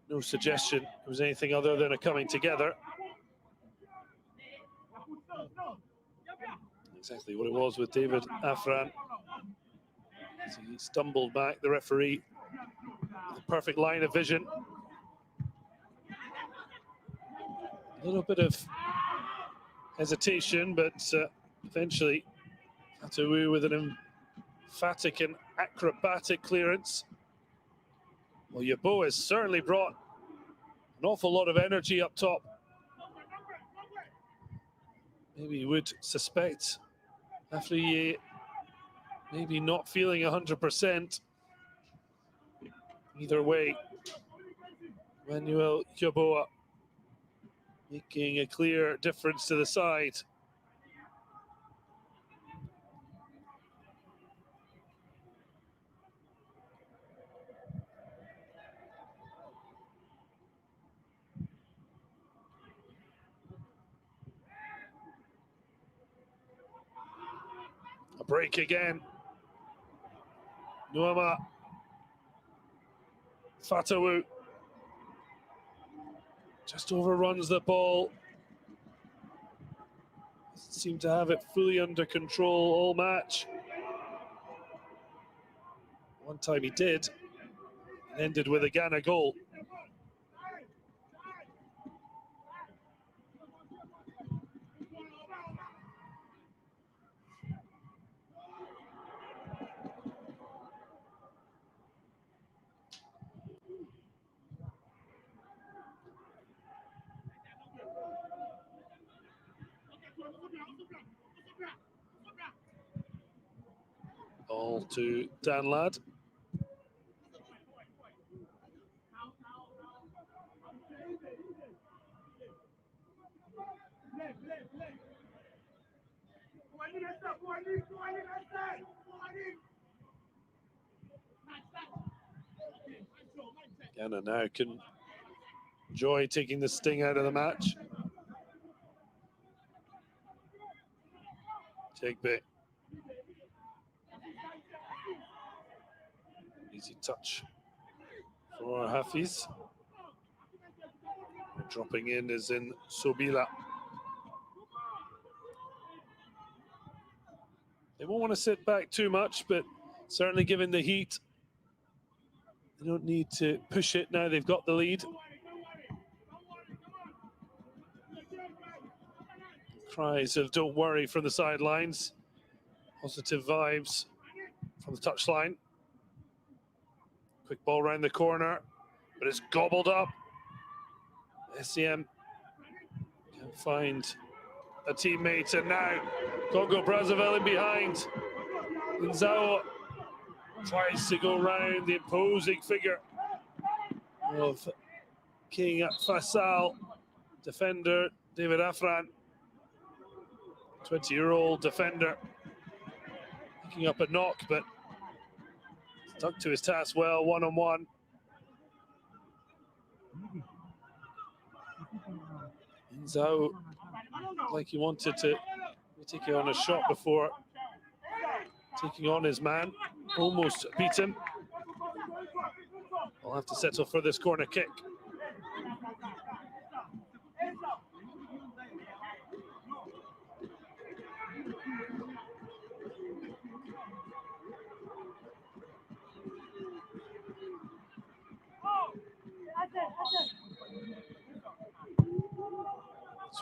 Speaker 1: no suggestion it was anything other than a coming together. Exactly what it was with David Afran. As he stumbled back, the referee with a perfect line of vision. A little bit of hesitation, but eventually Fatawu with an emphatic and acrobatic clearance. Well, Yabo has certainly brought an awful lot of energy up top. Maybe you would suspect Afriye maybe not feeling 100%. Either way, Manuel Yaboa making a clear difference to the side. A break again. Nuama. Fatawu just overruns the ball. Doesn't seem to have it fully under control all match. One time he did, and ended with a Ghana goal. Ball to Dan Ladd. Ghana now can enjoy taking the sting out of the match. Jegbe. Easy touch for Hafiz. Dropping in is in Sobila. They won't want to sit back too much, but certainly given the heat, they don't need to push it now they've got the lead. Cries of don't worry from the sidelines. Positive vibes from the touchline. Quick ball round the corner, but it's gobbled up. SEM can't find a teammate, and now Congo Brazzaville in behind. Nzao tries to go round the imposing figure of King Faisal. Defender David Afran, 20-year-old defender, picking up a knock, but stuck to his task well, one-on-one. Nzao, like he wanted to take on a shot before taking on his man, almost beat him. I'll have to settle for this corner kick.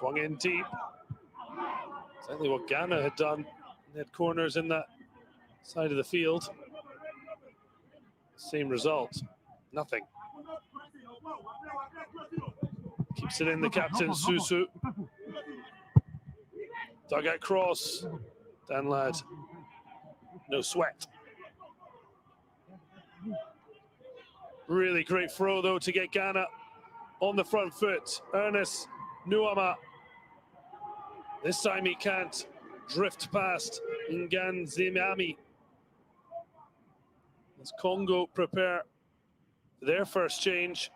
Speaker 1: Swung in deep. Exactly what Ghana had done. They had corners in that side of the field. Same result. Nothing. Keeps it in, the captain, Susu. Dugout cross. Dan Ladd. No sweat. Really great throw, though, to get Ghana on the front foot. Ernest Nuama. This time he can't drift past Nganzimami. As Congo prepare for their first change.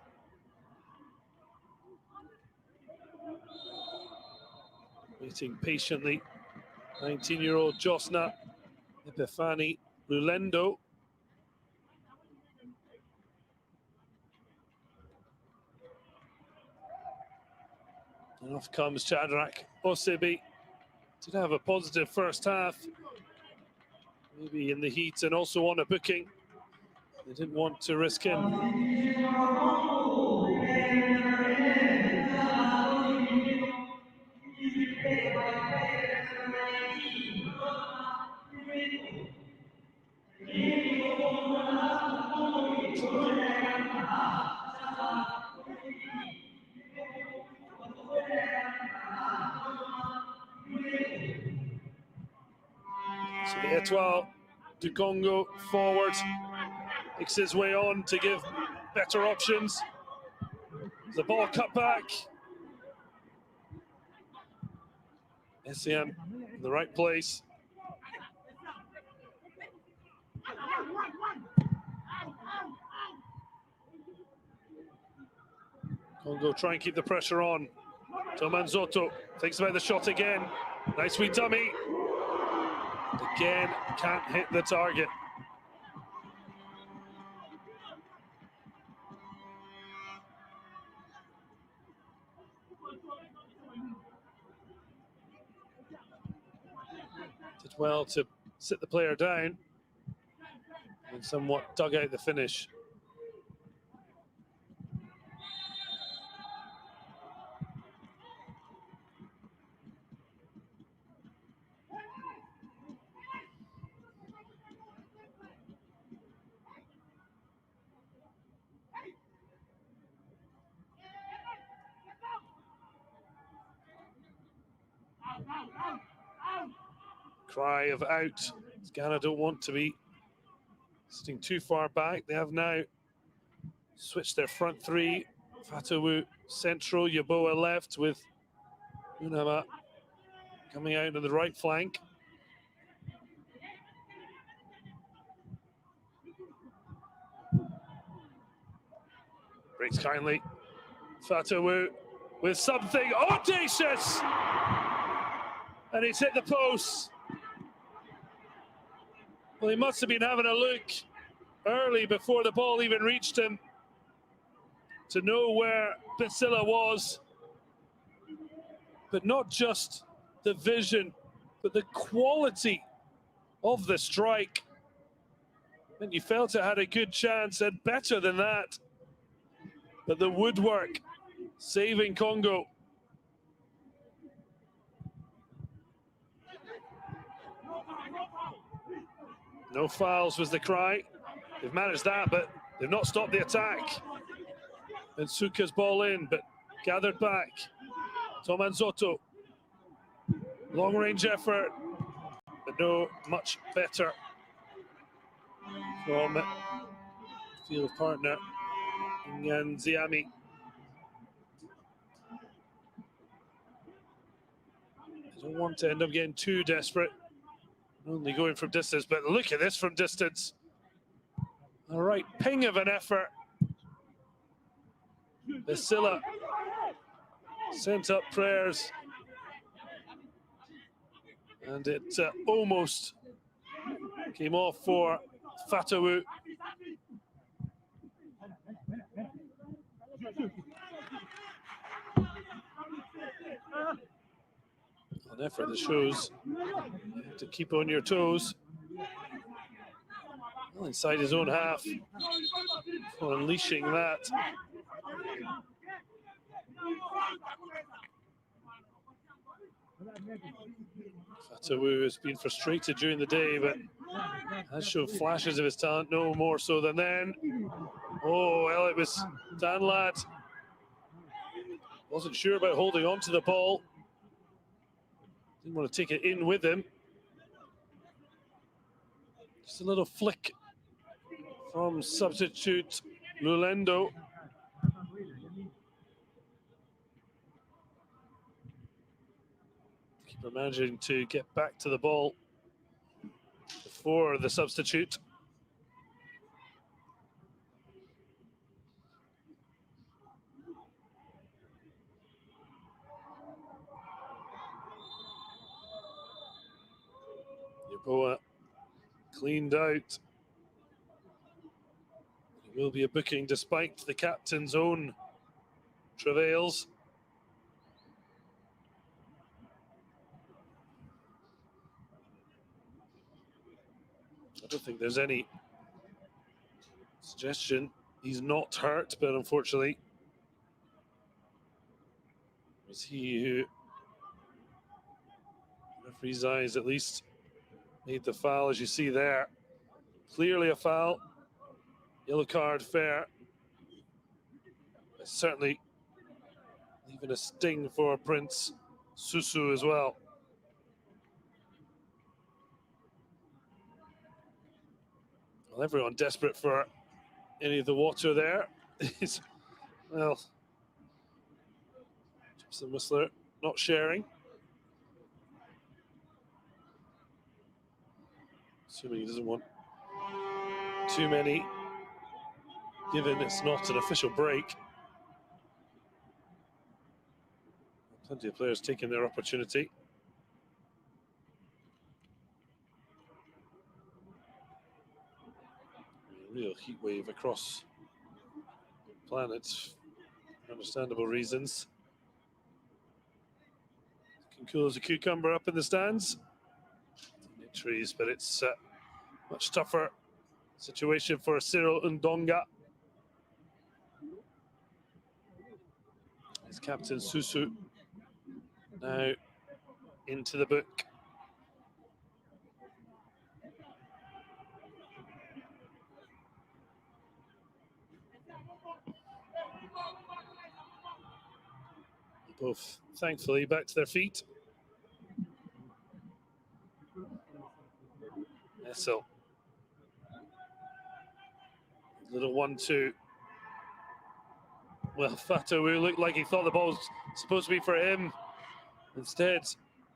Speaker 1: Waiting patiently. 19-year-old Josna Epifani Lulendo. And off comes Shadrach Osebi. Did have a positive first half. Maybe in the heat and also on a booking. They didn't want to risk him. So the Etoile du Congo forward makes his way on to give better options. The ball cut back. SCM in the right place. Congo try and keep the pressure on. Tomanzoto thinks about the shot again. Nice wee dummy. Again, can't hit the target. Did well to sit the player down and somewhat dug out the finish. Cry of out. Ghana don't want to be sitting too far back. They have now switched their front three. Fatawu central, Yeboah left with Unama coming out on the right flank. Breaks kindly. Fatawu with something audacious! And he's hit the post. Well, he must have been having a look early before the ball even reached him to know where Basila was. But not just the vision, but the quality of the strike. And you felt it had a good chance and better than that. But the woodwork saving Congo. No fouls was the cry. They've managed that, but they've not stopped the attack. And Suka's ball in, but gathered back. Tomanzoto. Long range effort, but no much better from field partner Nganziami. They don't want to end up getting too desperate. Only going from distance, but look at this from distance. All right, ping of an effort. Basila sent up prayers. And it almost came off for Fatawu. An effort that shows to keep on your toes. Well, inside his own half for unleashing that. Fatawu has been frustrated during the day, but has shown flashes of his talent, no more so than then. Oh, well, it was Danlad. Wasn't sure about holding on to the ball. Didn't want to take it in with him. Just a little flick from substitute Lulendo. Keeper managing to get back to the ball before the substitute. Yeboah cleaned out. It will be a booking despite the captain's own travails. I don't think there's any suggestion he's not hurt, but unfortunately, it was he who, referee's eyes at least, made the foul, as you see there. Clearly a foul. Yellow card, fair. But certainly even a sting for Prince Susu as well. Well, everyone desperate for any of the water there. Well, Gibson Whistler not sharing. Assuming he doesn't want too many, given it's not an official break. Plenty of players taking their opportunity. A real heat wave across the planet, for understandable reasons. Can cool as a cucumber up in the stands. Trees, but it's a much tougher situation for Cyril Ndonga. His captain Susu now into the book. Both thankfully back to their feet. So little 1-2. Well, Fatawu looked like he thought the ball was supposed to be for him. Instead,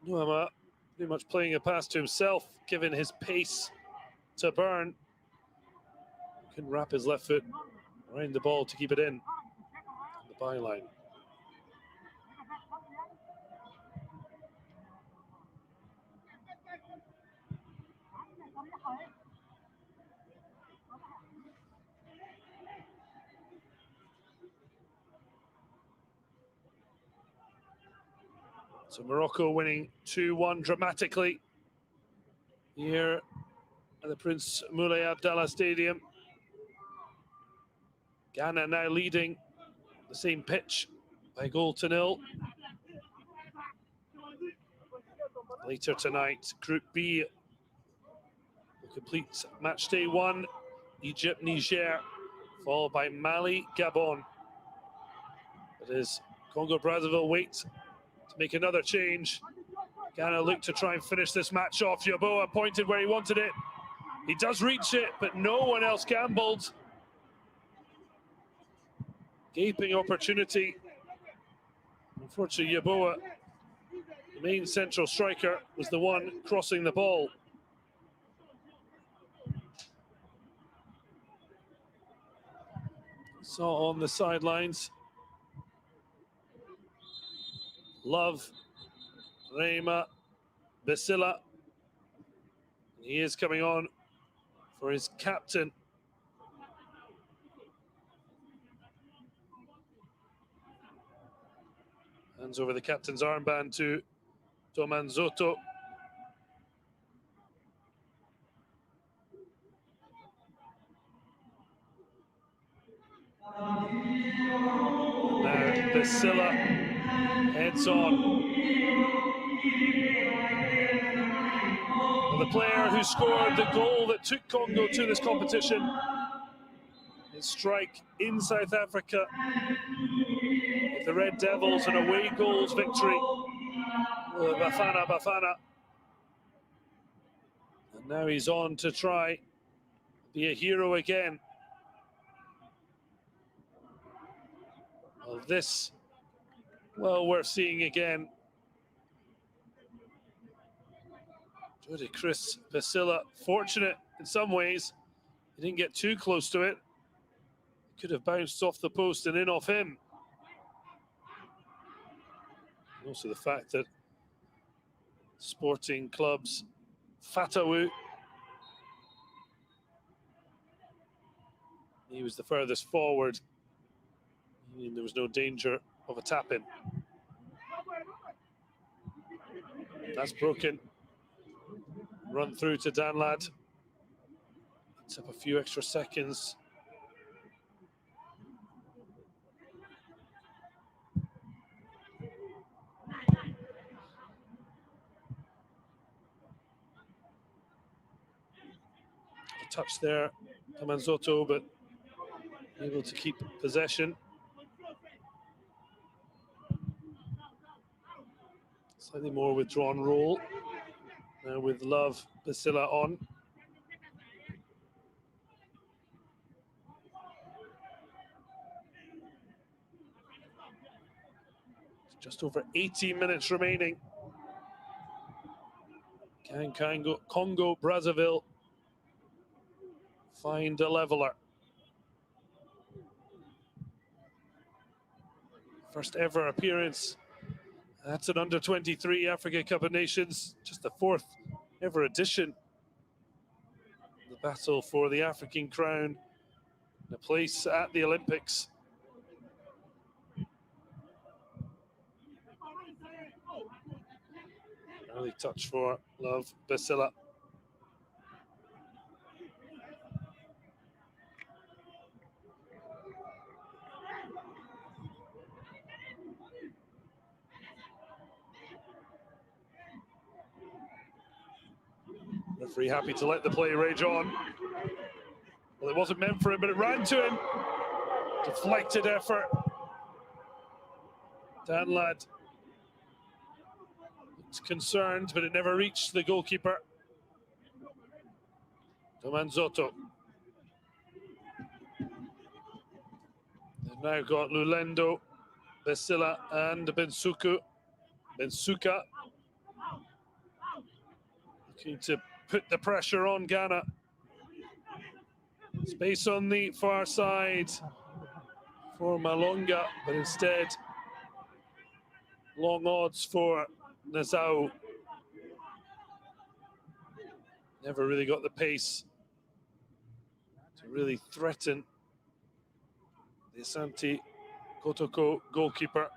Speaker 1: Nuama pretty much playing a pass to himself, given his pace to burn. Couldn't wrap his left foot around the ball to keep it in the byline. So Morocco winning 2-1 dramatically here at the Prince Moulay Abdallah Stadium. Ghana now leading the same pitch by 1-0. Later tonight, Group B will complete match day 1. Egypt, Niger, followed by Mali, Gabon. It is Congo Brazzaville wait to make another change. Ghana look to try and finish this match off. Yeboah pointed where he wanted it. He does reach it, but no one else gambled. Gaping opportunity. Unfortunately, Yeboah, the main central striker, was the one crossing the ball. Saw on the sidelines. Love, Reima, Basila. He is coming on for his captain. Hands over the captain's armband to Tomanzoto. Now Basila heads on. player who scored the goal that took Congo to this competition. His strike in South Africa. The Red Devils an away goals victory. Bafana. And now he's on to try be a hero again. Well, this, well, worth seeing again. Jody Chris Basila, fortunate in some ways. He didn't get too close to it. Could have bounced off the post and in off him. And also the fact that Sporting Club's Fatawu, he was the furthest forward. There was no danger of a tap-in. That's broken. Run through to Danlad. It's up a few extra seconds. A touch there, Kamanzoto, but able to keep possession. Slightly more withdrawn role. Now with Love Basila on. Just over 18 minutes remaining. Can Congo Brazzaville find a leveler? First ever appearance. That's an under-23 Africa Cup of Nations. Just the fourth ever edition. The battle for the African crown. And a place at the Olympics. Early touch for Love Basila. Referee happy to let the play rage on. Well, it wasn't meant for him, but it ran to him. Deflected effort. Danlad looks concerned, but it never reached the goalkeeper. Tomanzoto. They've now got Lulendo, Basila, and Bensuka. Looking to put the pressure on Ghana. Space on the far side for Malonga, but instead long odds for Nazau. Never really got the pace to really threaten the Asante Kotoko goalkeeper.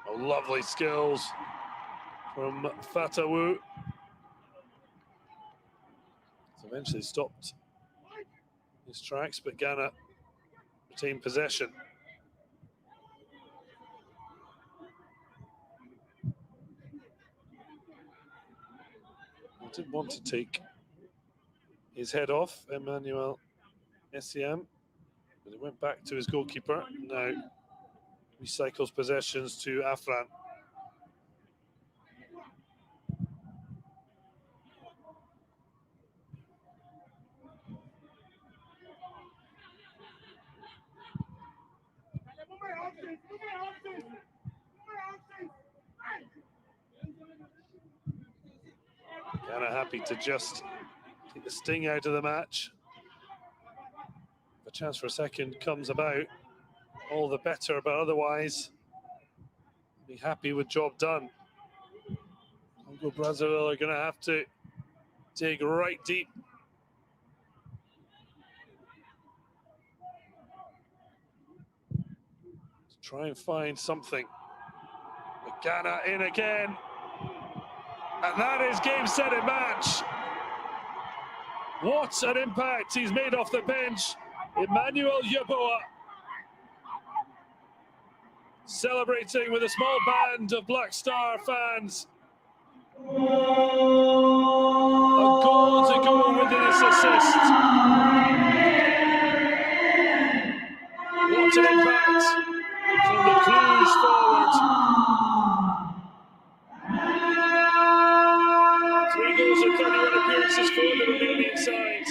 Speaker 1: Oh, lovely skills from Fatawu. It's eventually stopped his tracks, but Ghana retained possession. He didn't want to take his head off, Emmanuel Essien, but it went back to his goalkeeper. Now recycles possessions to Afran. Ghana happy to just take the sting out of the match. If a chance for a second comes about, all the better, but otherwise, be happy with job done. Congo Brazzaville are going to have to dig right deep. To try and find something. But Ghana in again. And that is game, set, and match. What an impact he's made off the bench. Emmanuel Yeboah. celebrating with a small band of Black Star fans. A goal to go with this assist. What an impact from the Cluj forward. 3 goals in 31 appearances for the Romanian side.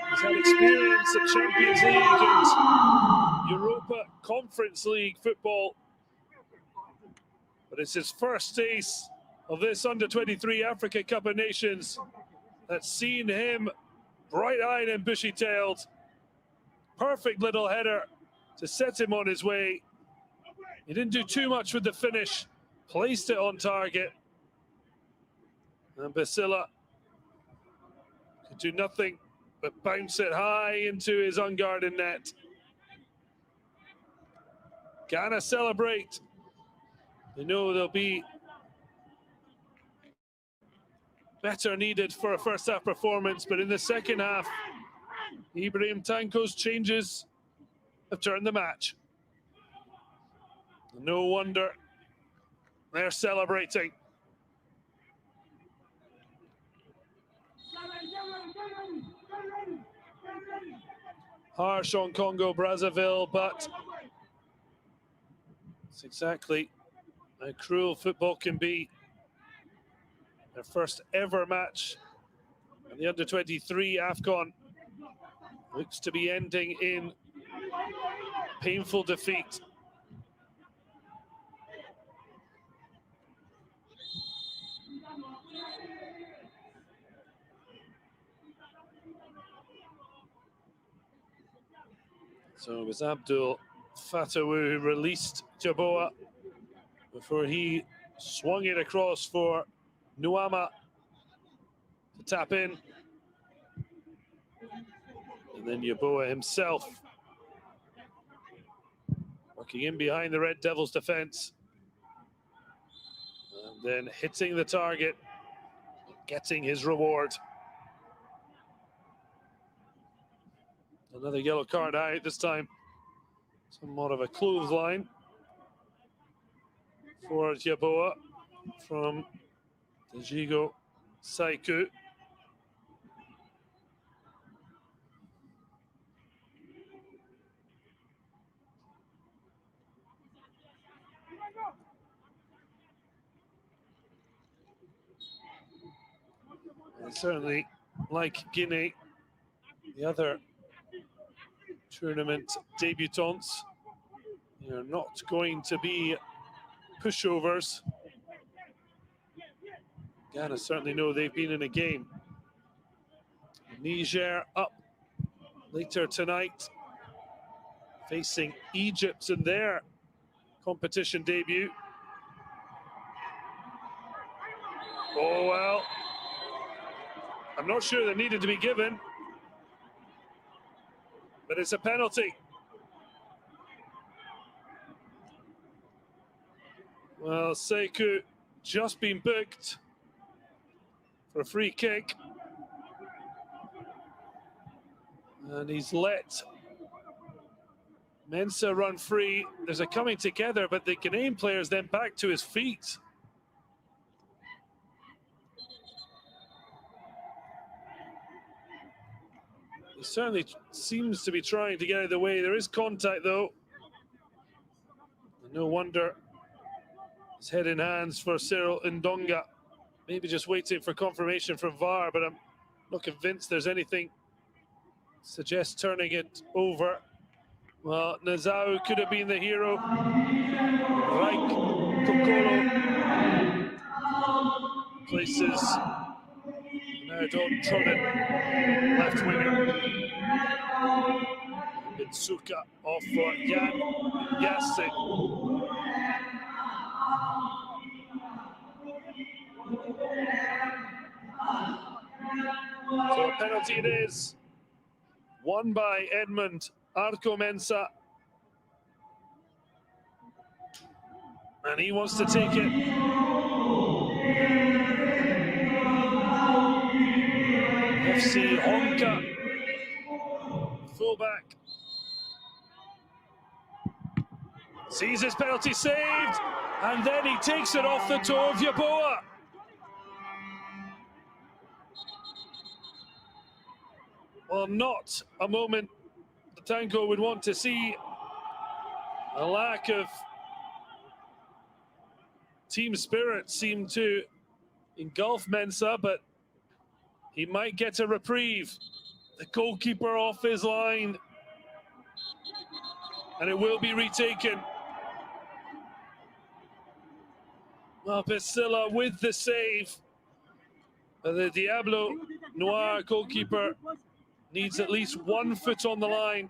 Speaker 1: He's had experience at Champions League and Europa Conference League football. But it's his first taste of this Under-23 Africa Cup of Nations that's seen him bright-eyed and bushy-tailed. Perfect little header to set him on his way. He didn't do too much with the finish, placed it on target. And Basila could do nothing but bounce it high into his unguarded net. Ghana celebrate. They know they'll be better needed for a first half performance, but in the second half, Ibrahim Tanko's changes have turned the match. No wonder they're celebrating. Harsh on Congo Brazzaville, but it's exactly how cruel football can be. Their first ever match in the Under-23 AFCON looks to be ending in painful defeat. So it was Abdul Fatawu who released Jaboa before he swung it across for Nuama to tap in. And then Yaboa himself working in behind the Red Devils defense. And then hitting the target, getting his reward. Another yellow card out, this time somewhat of a clothesline for Yaboa from Dejigo Saiku. And certainly, like Guinea, the other tournament debutants, they're not going to be pushovers. Ghana certainly know they've been in a game. Niger up later tonight, facing Egypt in their competition debut. Oh, well, I'm not sure they needed to be given, but it's a penalty. Well, Sekou just been booked for a free kick. And he's let Mensah run free. There's a coming together, but the Ghanaian player's then back to his feet. He certainly seems to be trying to get out of the way. There is contact, though. And no wonder it's head in hands for Cyril Ndonga. Maybe just waiting for confirmation from VAR, but I'm not convinced there's anything suggests turning it over. Well, Nazau could have been the hero. Raik Kokolo places now trodden left winger. Bitsuka off for Yan Yassin. So a penalty it is. Won by Edmund Arco Mensah. And he wants to take it. FC Honka, fullback. Sees his penalty saved, and then he takes it off the toe of Yeboah. Well, not a moment the Tango would want to see. A lack of team spirit seemed to engulf Mensah, but he might get a reprieve. The goalkeeper off his line, and it will be retaken. Well, Pesilla with the save. But the Diablo Noir goalkeeper needs at least 1 foot on the line.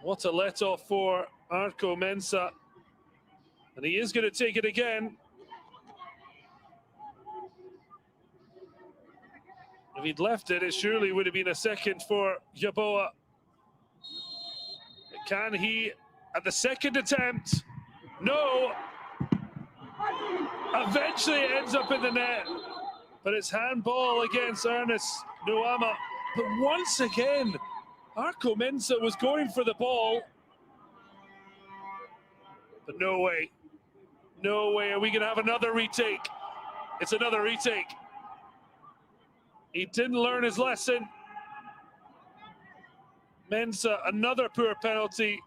Speaker 1: What a let-off for Arco Mensah. And he is going to take it again. If he'd left it, it surely would have been a second for Yeboah. Can he, at the second attempt? No. Eventually it ends up in the net. But it's handball against Ernest Nuama. But once again, Arco Mensah was going for the ball. But no way. No way are we going to have another retake. It's another retake. He didn't learn his lesson. Mensah, another poor penalty.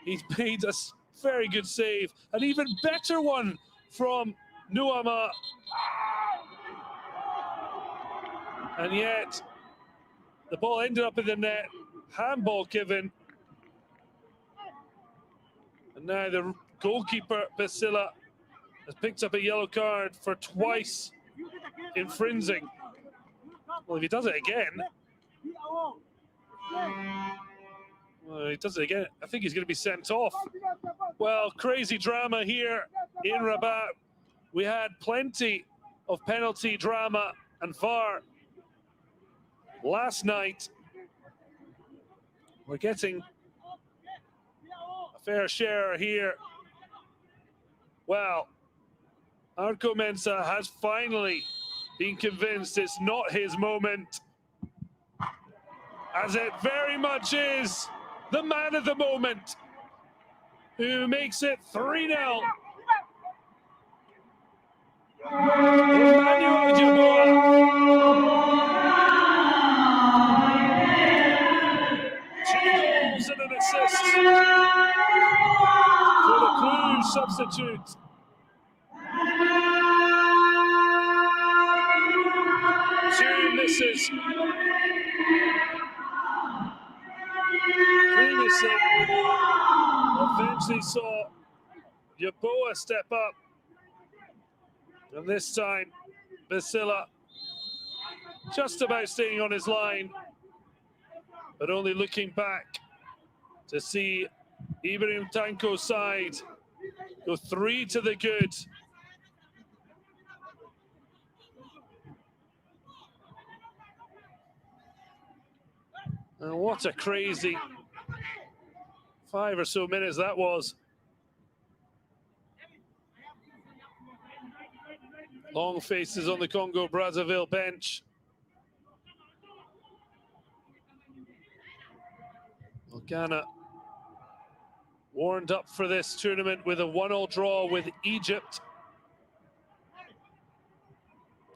Speaker 1: He's made a very good save. An even better one from Nuama. And yet, the ball ended up in the net. Handball given. And now the goalkeeper, Pesilla, has picked up a yellow card for twice infringing. Well, if he does it again, he does it again, I think he's going to be sent off. Well, crazy drama here in Rabat. We had plenty of penalty drama and VAR last night. We're getting a fair share here. Well, Arco Mensah has finally been convinced it's not his moment, as it very much is. The man of the moment, who makes it 3-0. Emmanuel Yeboah. 2 goals and an assist for the Cluj substitute. Two misses. Previously, eventually saw Yeboah step up. And this time, Pesilla just about staying on his line, but only looking back to see Ibrahim Tanko's side go 3 to the good. And what a crazy 5 or so minutes that was. Long faces on the Congo Brazzaville bench. Well, Ghana warmed up for this tournament with a 1-1 draw with Egypt.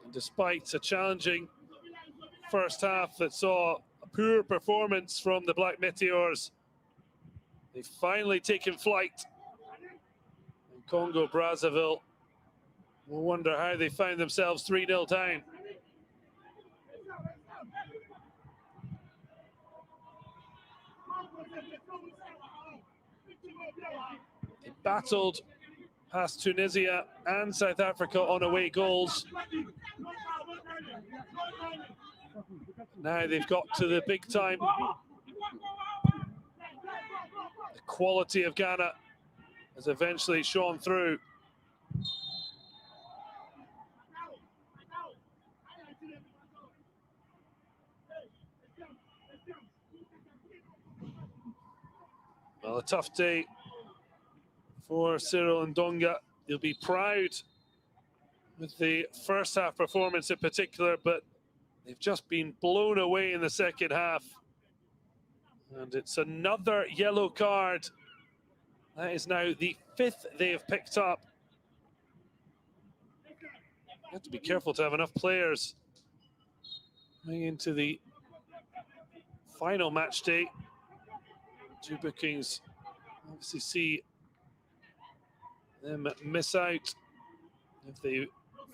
Speaker 1: And despite a challenging first half that saw a poor performance from the Black Meteors, they've finally taken flight. And Congo Brazzaville will wonder how they found themselves 3-0 down. They battled past Tunisia and South Africa on away goals. Now they've got to the big time. The quality of Ghana has eventually shone through. Well, a tough day for Cyril Ndonga. He'll be proud with the first half performance in particular, but they've just been blown away in the second half. And it's another yellow card. That is now the 5th they have picked up. You have to be careful to have enough players going into the final match day. 2 bookings, obviously see them miss out if they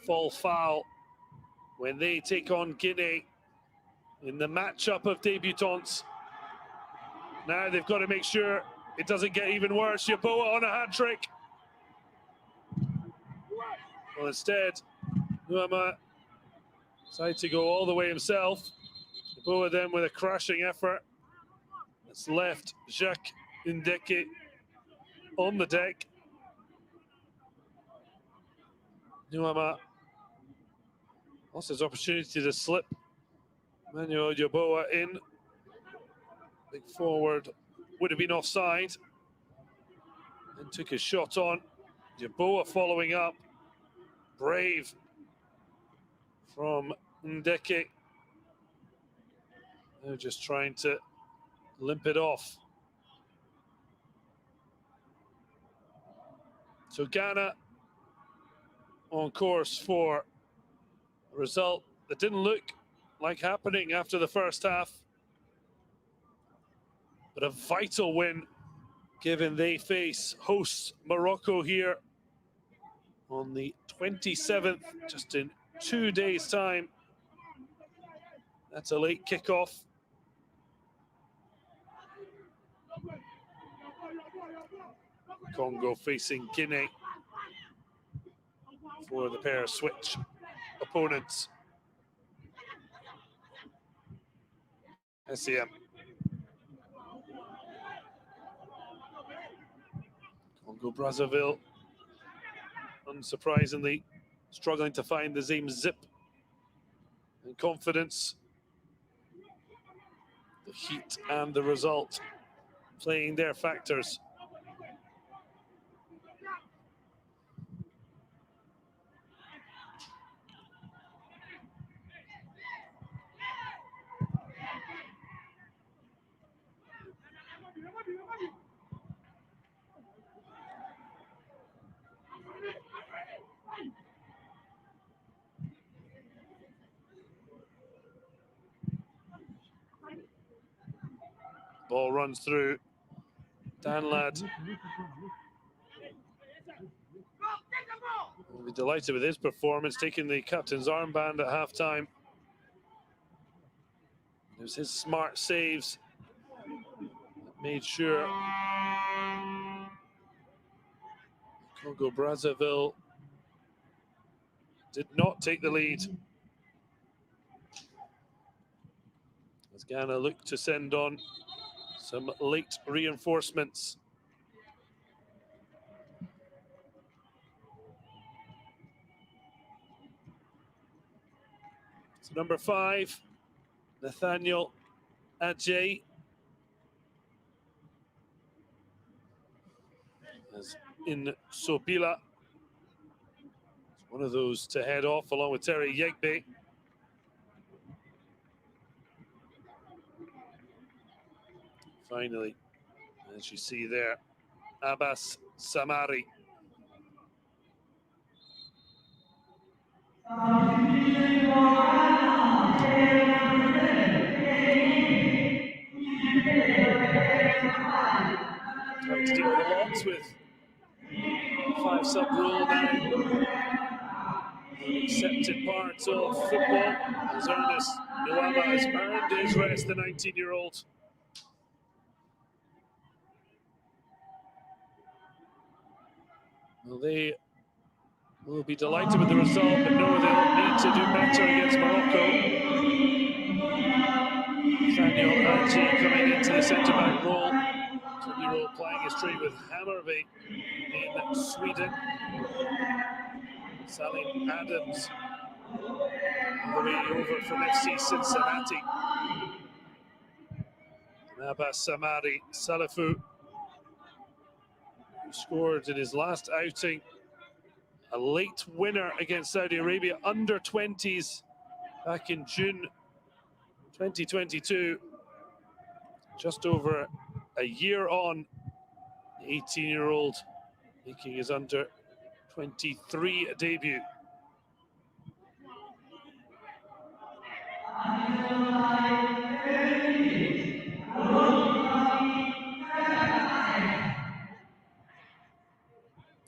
Speaker 1: fall foul when they take on Guinea in the matchup of debutants. Now they've got to make sure it doesn't get even worse. Yeboah on a hat-trick. Well, instead, Nuama decided to go all the way himself. Yeboah then with a crashing effort. It's left Jacques Ndeke on the deck. Nuama lost his opportunity to slip Manuel Yeboah in. Big forward would have been offside and took his shot on. Yeboah following up. Brave from Ndeke. They're just trying to limp it off. So Ghana on course for a result that didn't look like happening after the first half, but a vital win given they face hosts Morocco here on the 27th, just in 2 days' time. That's a late kickoff. Congo facing Guinea for the pair of switch opponents. SEM. Congo Brazzaville, unsurprisingly, struggling to find the same zip and confidence. The heat and the result playing their factors. Ball runs through. Danlad will be delighted with his performance, taking the captain's armband at halftime. It was his smart saves that made sure Congo Brazzaville did not take the lead. As Ghana looked to send on some late reinforcements. So number 5, Nathaniel Adjei, as in Sobila. One of those to head off along with Terry Yegbe. Finally, as you see there, Abbas Samari. Trying to deal with the lots with 5-sub rule now. An accepted part of football, as Ernest Nuama has earned his rest, the 19-year-old. Well, they will be delighted with the result, but know they'll need to do better against Morocco. Nathaniel Adjei coming into the centre-back role. 20-year-old playing his trade with Hammarby in Sweden. Salim Adams on the way over from FC Cincinnati. And Abbas Samari Salafu, who scored in his last outing a late winner against Saudi Arabia, under 20s, back in June 2022. just over a year on, the 18-year-old making his under-23 debut.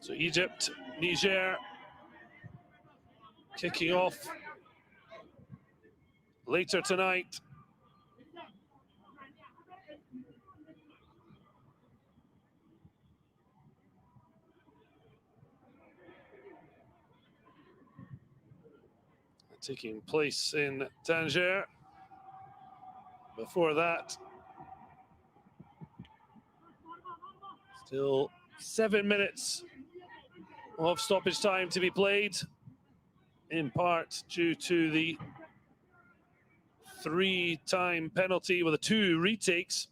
Speaker 1: So Egypt, Niger kicking off later tonight. Taking place in Tanger. Before that, still 7 minutes of stoppage time to be played, in part due to the 3-time penalty with the 2 retakes.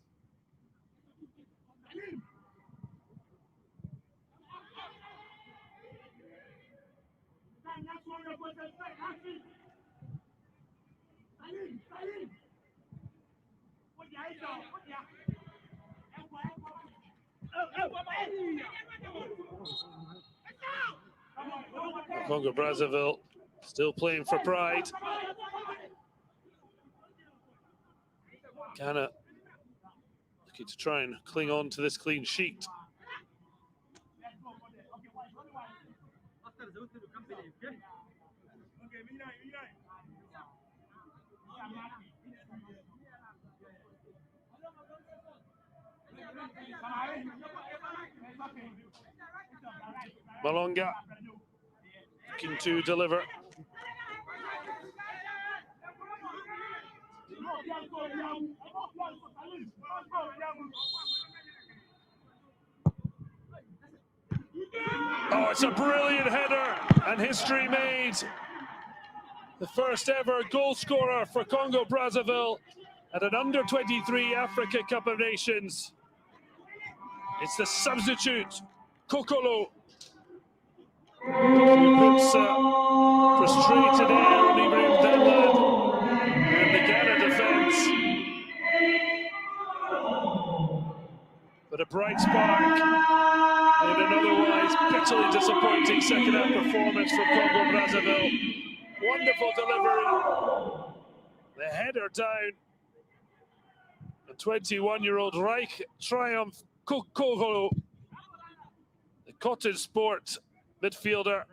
Speaker 1: Congo Brazzaville still playing for pride. Ghana looking to try and cling on to this clean sheet. Malonga looking to deliver. Oh, it's a brilliant header and history made. The first ever goal scorer for Congo Brazzaville at an under-23 Africa Cup of Nations. It's the substitute, Kokolo, who puts frustrated air on Ibrahim Danlad and the Ghana defence. But a bright spark in an otherwise bitterly disappointing second half performance from Congo Brazzaville. Wonderful delivery. The header down. The 21-year-old Reich Triumph Kokolo, the cottage sport midfielder,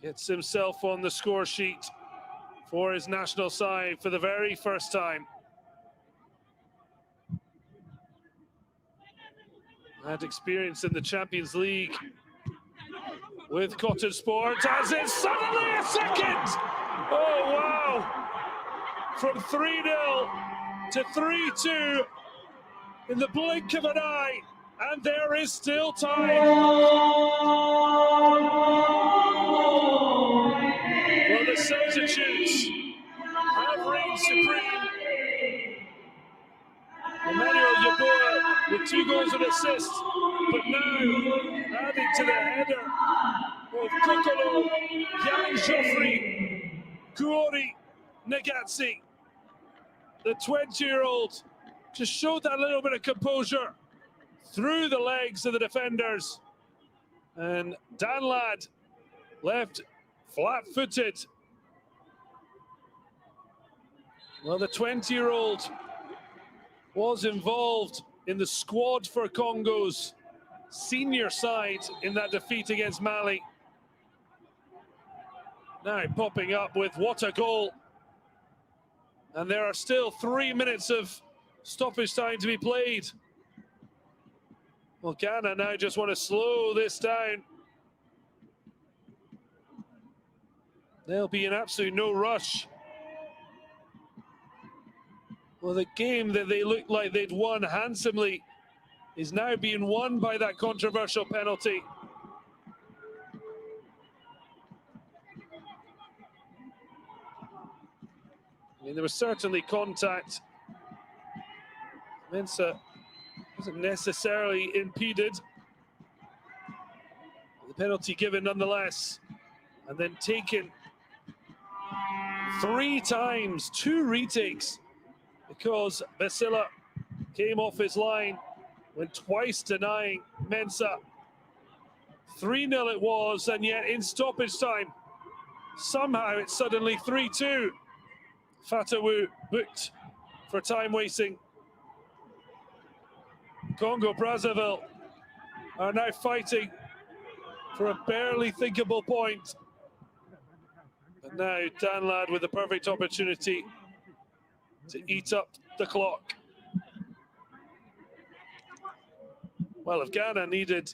Speaker 1: gets himself on the score sheet for his national side for the very first time. Had experience in the Champions League with cottage sport, as it's suddenly a second! Oh, wow! From 3-0 to 3-2 in the blink of an eye, and there is still time. Well, the substitutes have reigned supreme. Emmanuel Yeboah with 2 goals and assists, but now adding to the header of Kokolo, Yang Geoffrey, Kuori Negatsi. The 20-year-old just showed that little bit of composure through the legs of the defenders. And Danlad left flat-footed. Well, the 20-year-old was involved in the squad for Congo's senior side in that defeat against Mali. Now popping up with what a goal. And there are still 3 minutes of stoppage time to be played. Well, Ghana now just want to slow this down. There'll be in absolutely no rush. Well, the game that they looked like they'd won handsomely is now being won by that controversial penalty. I mean, there was certainly contact. Mensah wasn't necessarily impeded. The penalty given nonetheless, and then taken 3 times, 2 retakes because Basila came off his line, went twice denying Mensah. 3-0 it was, and yet in stoppage time, somehow it's suddenly 3-2. Fatawu booked for time wasting. Congo Brazzaville are now fighting for a barely thinkable point. And now Danlad with the perfect opportunity to eat up the clock. Well, if Ghana needed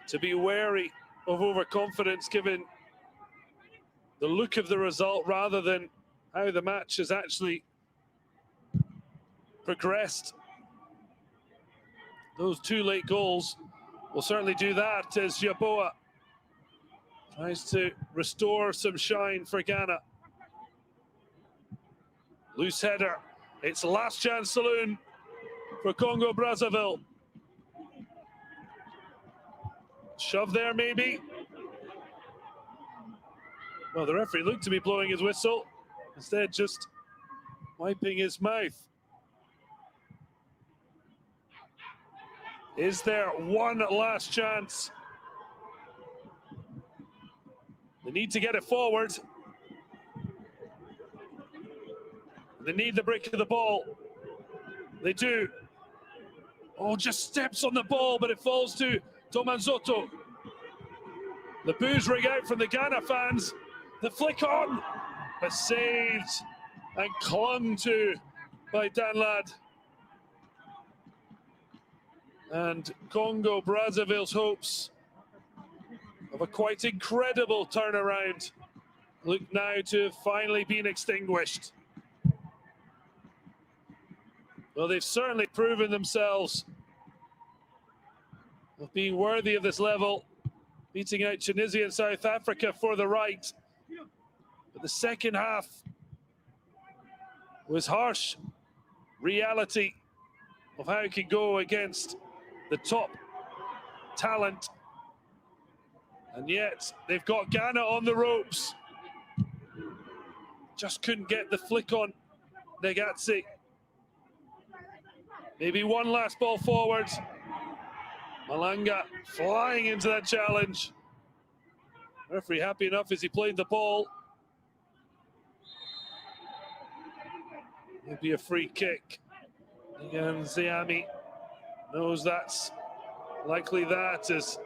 Speaker 1: to be wary of overconfidence given the look of the result rather than how the match has actually progressed, those two late goals will certainly do that as Yeboah tries to restore some shine for Ghana. Loose header. It's last chance saloon for Congo Brazzaville. Shove there maybe. Well, the referee looked to be blowing his whistle, instead just wiping his mouth. Is there one last chance? They need to get it forward. They need the break of the ball. They do. Oh, just steps on the ball, but it falls to Tomanzoto. The boos ring out from the Ghana fans. The flick on, but saved and clung to by Danlad. And Congo Brazzaville's hopes of a quite incredible turnaround look now to have finally been extinguished. Well, they've certainly proven themselves of being worthy of this level, beating out Tunisia and South Africa for the right. But the second half was harsh reality of how it can go against the top talent. And yet they've got Ghana on the ropes. Just couldn't get the flick on Negatsi. Maybe one last ball forward. Malanga flying into that challenge. Referee happy enough as he played the ball. Maybe a free kick. Again, Ziami knows that's likely that as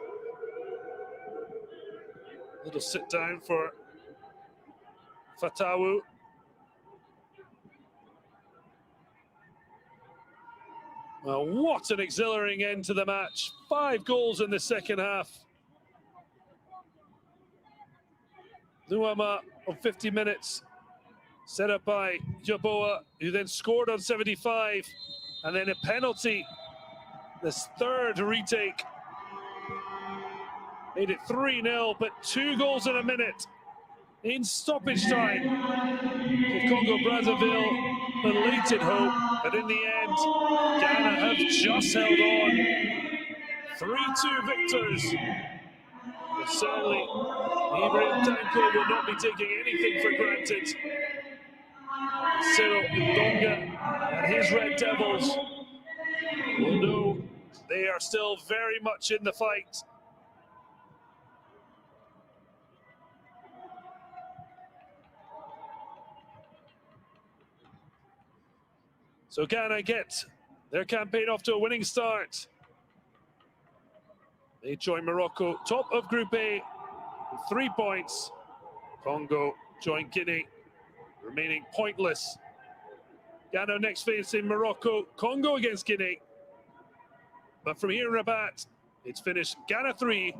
Speaker 1: a little sit down for Fatawu. Well, what an exhilarating end to the match. 5 goals in the second half. Nuama on 50 minutes, set up by Yeboah, who then scored on 75, and then a penalty. This third retake made it 3-0, but 2 goals in a minute in stoppage time. Give Congo Brazzaville belated hope, but in the end, Ghana have just held on. 3-2 victors. But certainly, Ibrahim Tanko will not be taking anything for granted. Cyril Ndonga and his Red Devils will know they are still very much in the fight. So Ghana get their campaign off to a winning start. They join Morocco, top of Group A, with 3 points. Congo join Guinea, remaining pointless. Ghana next facing Morocco, Congo against Guinea. But from here in Rabat, it's finished Ghana 3,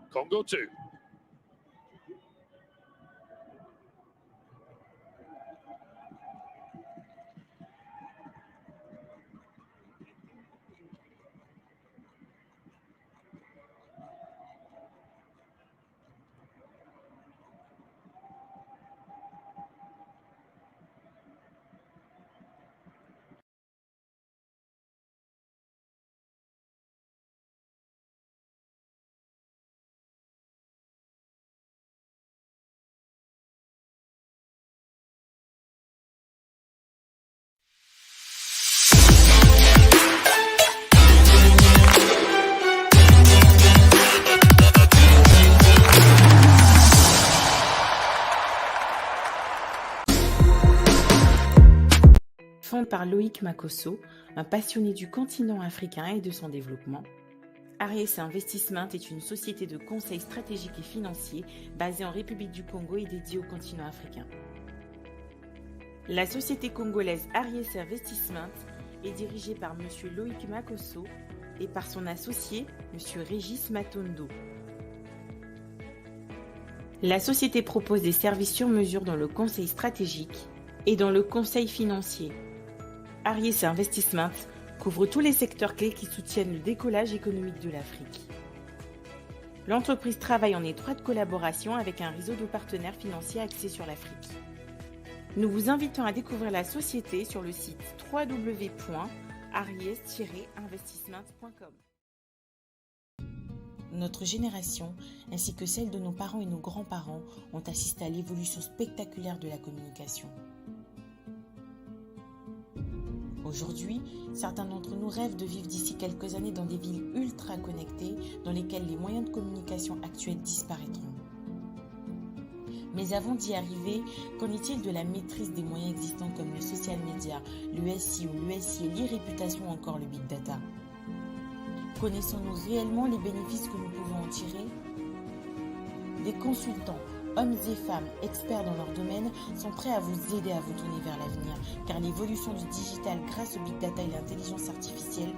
Speaker 1: Congo 2.
Speaker 3: Fondée par Loïc Makosso, un passionné du continent africain et de son développement, Aries Investment est une société de conseil stratégique et financier basée en République du Congo et dédiée au continent africain. La société congolaise Aries Investment est dirigée par M. Loïc Makosso et par son associé M. Régis Matondo. La société propose des services sur mesure dans le conseil stratégique et dans le conseil financier. Aries Investment couvre tous les secteurs clés qui soutiennent le décollage économique de l'Afrique. L'entreprise travaille en étroite collaboration avec un réseau de partenaires financiers axés sur l'Afrique. Nous vous invitons à découvrir la société sur le site www.aries-investissement.com. Notre génération, ainsi que celle de nos parents et nos grands-parents, ont assisté à l'évolution spectaculaire de la communication. Aujourd'hui, certains d'entre nous rêvent de vivre d'ici quelques années dans des villes ultra connectées dans lesquelles les moyens de communication actuels disparaîtront. Mais avant d'y arriver, qu'en est-il de la maîtrise des moyens existants comme le social media, le SEO, l'e-réputation ou encore le big data? Connaissons-nous réellement les bénéfices que nous pouvons en tirer? Des consultants, hommes et femmes experts dans leur domaine sont prêts à vous aider à vous tourner vers l'avenir, car l'évolution du digital grâce au big data et l'intelligence artificielle